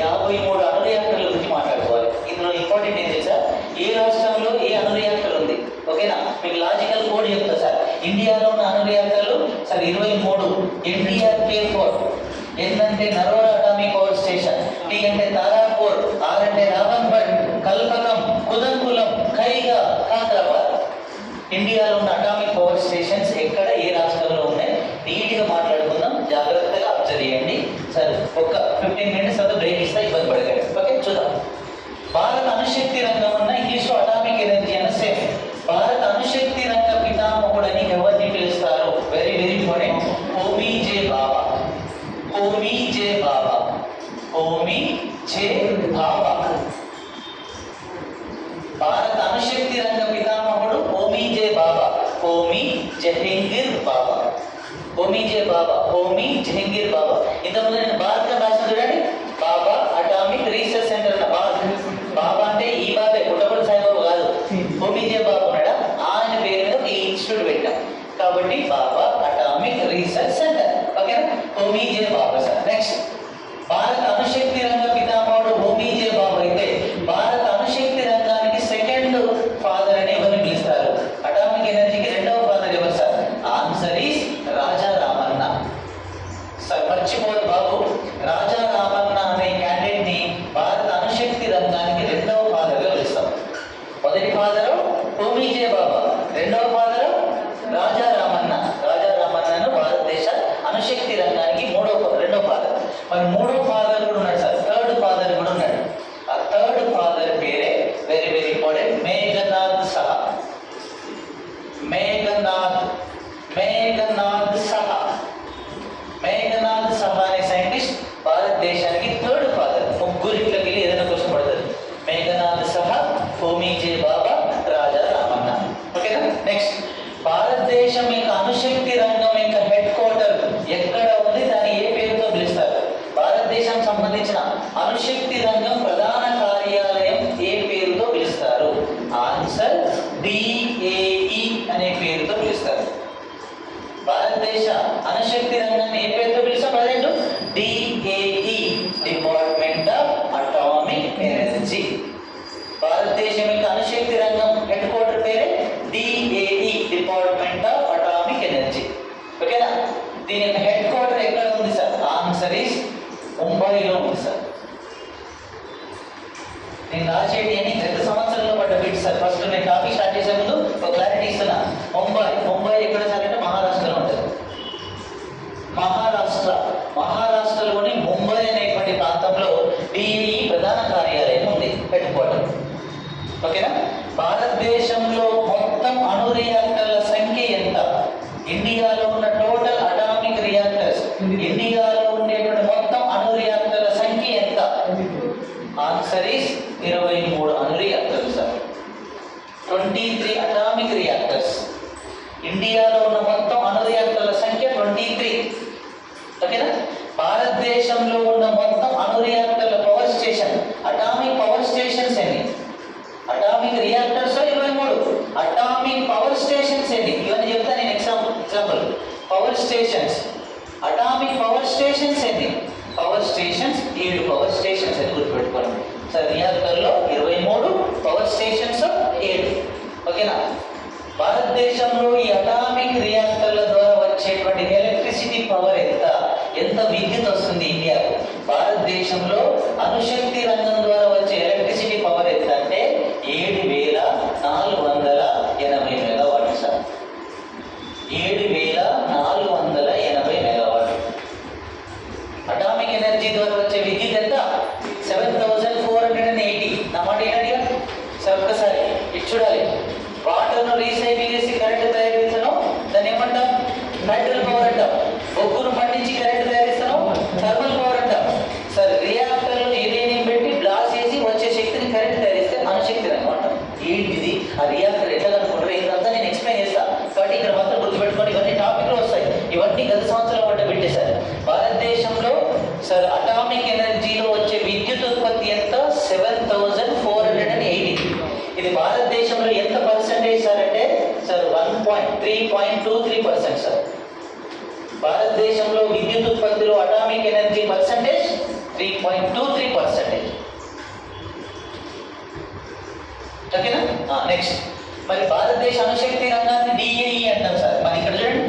53 అణు రియాక్టర్ల గురించి మాట్లాడుకోవాలి. ఇందులో ఇంపార్టెంట్ ఏంటి సార్? ఏ రాష్ట్రంలో ఏ అణు రియాక్టర్ ఉంది. ఓకేనా? మీకు లాజికల్ కోడ్ చెప్తా సార్. ఇండియాలో ఉన్న అణు రియాక్టర్లు సార్ 23. NDRK4. N అంటే Narora atomic power station, T అంటే తారాపూర్, R అంటే రావణ్పట్, కల్పకం, కుదంకులం, ఖైగా, కాకరాబాద్. ఇండియాలో ఉన్న అటామిక్ పవర్ స్టేషన్స్ ఎక్కడ, ఏ రాష్ట్రంలో ఉన్నాయి? నీట్గా మాట్లాడుకుందాం, జాగ్రత్తగా అబ్జర్వ్ చేయండి. సరే, ఒక 15 minutes తర్వాత బ్రేక్ ఇస్తా, ఇబ్బంది పడకండి. ఓకే, చూద్దాం. భారత అణుశక్తి రంగం ఉన్న ఇంగ్లీష్లో అటామిక్ ఎనర్జీ అన్న సేమ్. భారత అణుశక్తి రంగ పితామహుడని ఎవరిని పిలుస్తారు? Very very important. Homi J Bhabha. Homi J Bhabha. Homi J Bhabha. భారత అణుశక్తి రంగ పితామహుడు హోమీ జే బాబా. హోమీ జహంగీర్ బాబా. హోమీ జే బాబా, హోమీ జహంగీర్ బాబా. ఇంతకుముందు నేను భారత భాష చూడండి. బాబా అటామిక్ రీసెర్చ్ సెంటర్ అన్న. బాబా అంటే ఈ బాబే, పుట్టపల్లి సాయిబాబు కాదు. హోమీ జే బాబా ఉన్నాడా, ఆయన పేరు మీద ఈ ఇన్స్టిట్యూట్ పెట్టాం కాబట్టి బాబా అటామిక్ రీసెర్చ్ సెంటర్. ఓకేనా? హోమీ జే బాబా సార్. నెక్స్ట్, భారత అణుశక్తి రంగ పితామహుడు హోమీ జే బాబా అయితే భారత అణుశక్తి రంగానికి సెకండ్ ఫాదర్ అని ఎవరిని పిలుస్తారు? అటామిక్ ఎనర్జీకి రెండవ ఫాదర్ ఎవరు sir? Answer is Raja Ramanna. Sir మర్చిపోదు బాబు, రాజా రామన్న అనే క్యాండిడేట్ ని భారత అణుశక్తి రంగానికి రెండవ ఫాదర్గా పిలుస్తాం. మొదటి ఫాదరు హోమీ జే బాబా, రెండవ ఫాదరు రాజా రామన్న. రాజా రామన్నను భారతదేశ అణుశక్తి రంగానికి రెండవ ఫాదర్. మరి మూడో ఫాదర్ కూడా ఉన్నాడు సార్, థర్డ్ ఫాదర్ కూడా ఉన్నాడు. ఆ థర్డ్ ఫాదర్ పేరే వెరీ వెరీ ఇంపార్టెంట్, మేఘనాథ్ సహా. మేఘనాథ్ సహా. మేఘనాథ్ సహా అనే సైంటిస్ట్ భారతదేశానికి థర్డ్ ఫాదర్. ముగ్గురిట్లోకి వెళ్ళి ఏదైనా క్వశ్చన్ పడుతుంది. మేఘనాథ్ సహా, హోమీ జే బాబా, రాజా రామన్న. ఓకేనా? నెక్స్ట్, భారతదేశం యొక్క అణుశక్తి రంగం యొక్క హెడ్ క్వార్టర్ ఎక్కడ ఉంది, దాన్ని ఏ పేరుతో పిలుస్తారు? భారతదేశం సంబంధించిన అణుశక్తి రంగం ప్రధాన కార్యాలయం ఏ పేరుతో పిలుస్తారు? ఆన్సర్ DAE అనే పేరుతో పిలుస్తారు. భారతదేశ అణుశక్తి రంగాన్ని ఏ పేరుతో పిలుస్తాం? Present DAE, department of atomic energy. భారతదేశం యొక్క అణుశక్తి రంగం హెడ్ క్వార్టర్ పేరే DAE, department of atomic energy. ఓకేనా? దీని యొక్క హెడ్ క్వార్టర్ ఎక్కడ ఉంది సార్? ఆన్సర్ ఈస్ ముంబైలో ఉంది సార్. నేను రాసేటి అని గత సంవత్సరంలో పడ్డ బిట్ సార్. ఫస్ట్ నేను టాపిక్ స్టార్ట్ చేసే ముందు ఒక క్లారిటీ ఇస్తున్నా. ముంబై ఎక్కడ సార్ అంటే మహారాష్ట్రలో ఉంటుంది. మహారాష్ట్రలోని ముంబై అనేటువంటి ప్రాంతంలో DAE ప్రధాన కార్యాలయం ఉంది, హెడ్ క్వార్టర్. ఓకేనా? భారతదేశంలో మొత్తం అణు రియాక్టర్ల సంఖ్య ఎంత? ఇండియాలో ఉన్న టోటల్ అటామిక్ రియాక్టర్స్, ఇండియాలో ఉండేటువంటి మొత్తం అణు రియాక్టర్ల ఆన్సర్ ఈస్ 23 అణు రియాక్టర్లు సార్. 23 atomic reactors. ఇండియాలో ఉన్న మొత్తం అణు రియాక్టర్ల సంఖ్య 23. ఓకేనా? భారతదేశంలో ఉన్న మొత్తం అణు రియాక్టర్ల power station, atomic power stations ఎన్ని? Atomic reactors 23. Atomic power stations ఎన్ని? ఇవన్నీ చెప్తా నేను example. Power stations, atomic power stations ఎన్ని? పవర్ స్టేషన్స్ 7 పవర్ స్టేషన్స్ అని గుర్తుపెట్టుకోండి సార్. రియాక్టర్లో 23, power stations 7. ఓకేనా? భారతదేశంలో ఈ అటామిక్ రియాక్టర్ల ద్వారా వచ్చేటువంటి ఎలక్ట్రిసిటీ పవర్ ఎంత విద్యుత్ వస్తుంది ఇండియాకు? భారతదేశంలో అణుశక్తి రంగం ద్వారా వచ్చే ఎలక్ట్రిసిటీ పవర్ ఎంత అంటే 7,480 మెగావాట్లు సార్. 7,480 మెగావాట్లు. అటామిక్ ఎనర్జీ ద్వారా వచ్చే విద్యుత్ ఎంత? 7,480. నా మాట ఏంటంటే సార్ ఒక్కసారి ఇటు చూడాలి. వాటర్ను రీసైకిల్ చేసి కరెంట్ తయారు చేస్తాను, దాన్ని ఏమంటాం? హైడ్రల్ పవర్ అంటాం. బొగ్గును పండించి కరెంట్ తయారు చేస్తాను, థర్మల్ పవర్ అంటాం. సార్ రియాక్టర్లో ఏదేని పెట్టి బ్లాస్ట్ చేసి వచ్చే శక్తిని కరెంట్ తయారు చేస్తే అణుశక్తి అనమాట. ఏంటిది ఆ రియాక్టర్ ఎట్లా కనుక్కుంటారు? ఇదంతా నేను ఎక్స్ప్లెయిన్ చేస్తాను. కాబట్టి ఇక్కడ మాత్రం గుర్తుపెట్టుకోండి, ఇవన్నీ టాపిక్లో వస్తాయి. ఇవన్నీ గత సంవత్సరాల పాటు పెట్టేశారు. భారతదేశంలో సార్ అటామిక్ ఎనర్జీలో వచ్చే విద్యుత్ ఉత్పత్తి ఎంత? 7,480. ఇది భారతదేశంలో ఎంత పర్సెంటేజ్ సార్ అంటే సార్ 3.23% సార్. భారతదేశంలో విద్యుత్ ఉత్పత్తిలో అటామిక్ ఎనర్జీ పర్సెంటేజ్ 3.23%. ఓకేనా? నెక్స్ట్ మరి భారతదేశ అణుశక్తి రంగాన్ని డిఏఈ అంటాం సార్. మరి ఇక్కడ చూడండి,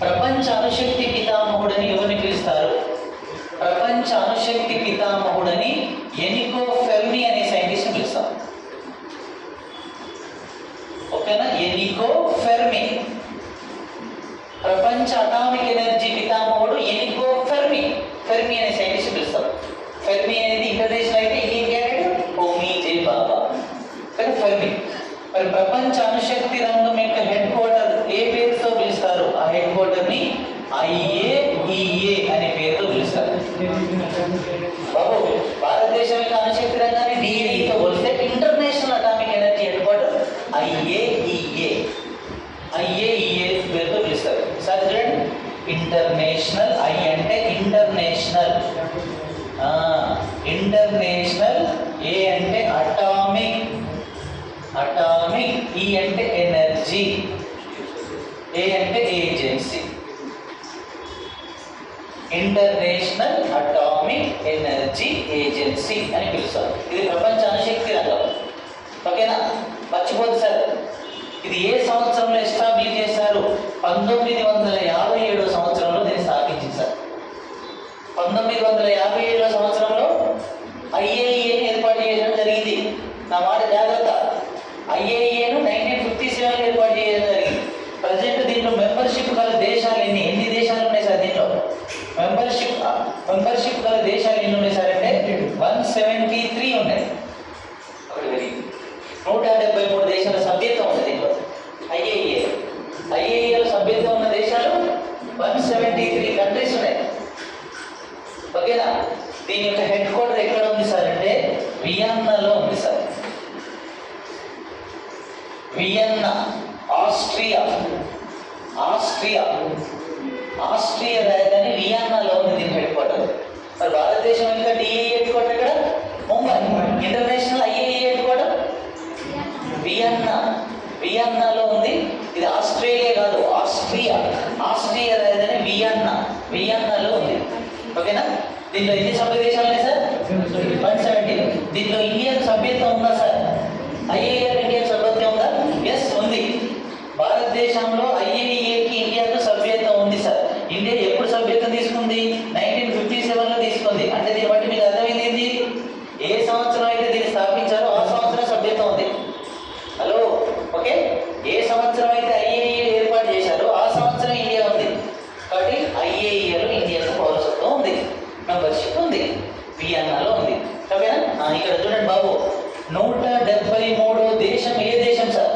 ప్రపంచ అణుశక్తి పితామహుడని ఎవరిని పిలుస్తారు? ప్రపంచ అణుశక్తి పితామహుడని ఎనికో ఫెర్మి అనే సైంటిస్ట్ పిలుస్తాం. ఓకేనా? ఎనికో ఫెర్మి. ప్రపంచ అటామిక్ ఎనర్జీ పితామహుడు ఎనికో ఫెర్మి. ఫెర్మి అనే సైంటిస్ట్ పిలుస్తాం. ఫెర్మి అనేది ఇంటర్నేషనల్ అయితే ఇండియన్ హోమీ జే బాబా. కానీ ఫెర్మి. మరి ప్రపంచ అణుశక్తి రంగం యొక్క హెడ్ క్వార్టర్ ఏ పేరుతో పిలుస్తారు? ఆ హెడ్ క్వార్టర్ ని IAEA అనే పేరుతో పిలుస్తారు. బాబు భారతదేశం యొక్క అణుశక్తి రంగాన్ని డిఏఈతో పోలిస్తే international atomic energy head quarter IAEA పేరుతో పిలుస్తారు. సార్ చూడండి, ఇంటర్నేషనల్. ఐ అంటే ఇంటర్నేషనల్, ఇంటర్నేషనల్. ఏ అంటే అటామిక్, ఈ అంటే ఎనర్జీ, ఏ అంటే agency. International atomic energy agency అని పిలుస్తారు. ఇది ప్రపంచ అణుశక్తి రంగం. ఓకేనా? మర్చిపోదు సార్. ఇది ఏ సంవత్సరంలో ఎస్టాబ్లిష్ చేశారు? 1957 సంవత్సరంలో దీన్ని స్థాపించింది సార్. 1957 సంవత్సరంలో IAEAని ఏర్పాటు చేయడం జరిగింది. నా మాట జాగ్రత్త. IAEAను 1957 ఏర్పాటు చేయడం జరిగింది. ప్రజెంట్ దీంట్లో మెంబర్షిప్ గల దేశాలు ఎన్ని దేశాలు ఉన్నాయి సార్? దీంట్లో మెంబర్షిప్ గల దేశాలు ఎన్ని ఉన్నాయి సార్ అంటే 173 ఉన్నాయి. 173 దేశాల సభ్యత్వం ఉంది దీంట్లో. IAEAలో సభ్యత్వం ఉన్న దేశాలు 173 కంట్రీస్ ఉన్నాయి. ఓకేనా? దీని యొక్క హెడ్ క్వార్టర్ ఎక్కడ ఉంది సార్ అంటే వియన్నాలో ఉంది సార్. వియన్నా, ఆస్ట్రియా రాజధాని వియన్నాలో ఉంది దీని హెడ్ క్వార్టర్. మరి భారతదేశం యొక్క డిఏఈ హెడ్ క్వార్టర్ ఎక్కడ? Mumbai. International IAEA head quarter వియన్నాలో ఉంది. ఇది ఆస్ట్రేలియా కాదు, ఆస్ట్రియా రాజధాని వియన్నాలో ఉంది. ఓకేనా? దీంట్లో ఎన్ని సభ్య దేశాలు ఉన్నాయి సార్? 170. దీంట్లో ఇండియాకు సభ్యత్వం ఉందా సార్? IAEA ఇండియాకు సభ్యత్వం ఉందా? ఎస్ ఉంది. భారతదేశంలో IAEAకి ఇండియాకు సభ్యత్వం ఉంది సార్. ఇండియా ఎప్పుడు సభ్యత్వం తీసుకుంది? 1957లో తీసుకుంది. అంటే దీన్ని బట్టి మీకు అర్థమైంది ఏంటి? ఏ సంవత్సరం అయితే దీన్ని స్థాపించారో ఆ సంవత్సరం సభ్యత్వం ఉంది. Hello, okay? ఏ సంవత్సరం అయితే IAEA ఏర్పాటు చేశారో ఆ సంవత్సరం ఇండియా ఉంది. కాబట్టి IAEAలో ఇండియాకు పౌరసత్వం ఉంది, మెంబర్షిప్ ఉంది, వియన్నాలో ఉంది. ఓకేనా? ఇక్కడ చూడండి బాబు, 173వ దేశం ఏ దేశం సార్?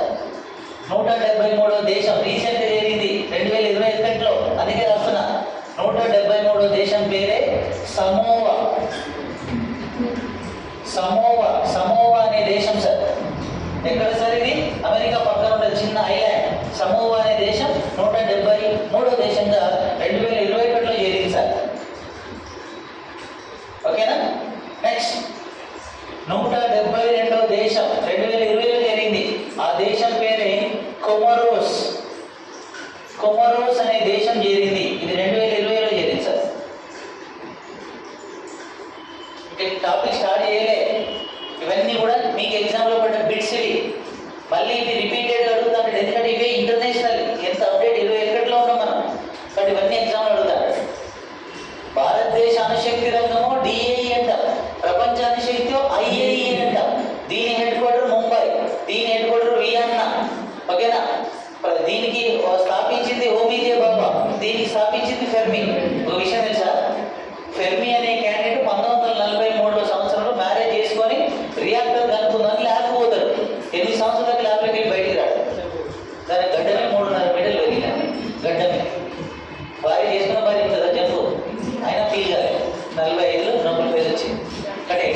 173వ దేశం రీసెంట్ జరిగింది 2021లో. అందుకే రాస్తున్నా. 173వ దేశం పేరే సమోవా. సమోవా, సమోవా అనే దేశం సార్. ఎక్కడ సార్ ఇది? అమెరికా పక్కన ఉన్న చిన్న ఐలాండ్ సమోవా అనే దేశం 173వ దేశంగా 2021లో చేరింది సార్. ఓకేనా? నెక్స్ట్ 172వ దేశం 2020లో చేరింది. ఆ దేశం పేరే కొమరోస్. కొమరోస్ అనే దేశం చేరింది. ఇది 2020లో చేరింది సార్. టాపిక్ స్టార్ట్ చేయలే. ఇవన్నీ కూడా మీకు ఎగ్జామ్లో పడ్డ బిట్స్ ఇవి. మళ్ళీ ఇవి రిపీటెడ్గా అడుగుతాడు, ఎందుకంటే ఇవే ఇంటర్నేషనల్. ఎంత అప్డేట్ 21లో ఉన్నాం మనం, బట్ ఇవన్నీ ఎగ్జామ్లో అడుగుతాడు. భారతదేశ అణుశక్తి రంగము డిఏఈ అంట, ప్రపంచ అణుశక్తి ఐఏఈ అంట. దీని హెడ్ క్వార్టర్ ముంబై, దీని హెడ్ క్వార్టర్ వియన్నా. ఓకేనా? దీనికి స్థాపించింది ఓబీజే బాబా, దీనికి స్థాపించింది ఫెర్మి. ఒక విషయం తెలుసా? ఫెర్మి అనే క్యాండిడేట్ 1940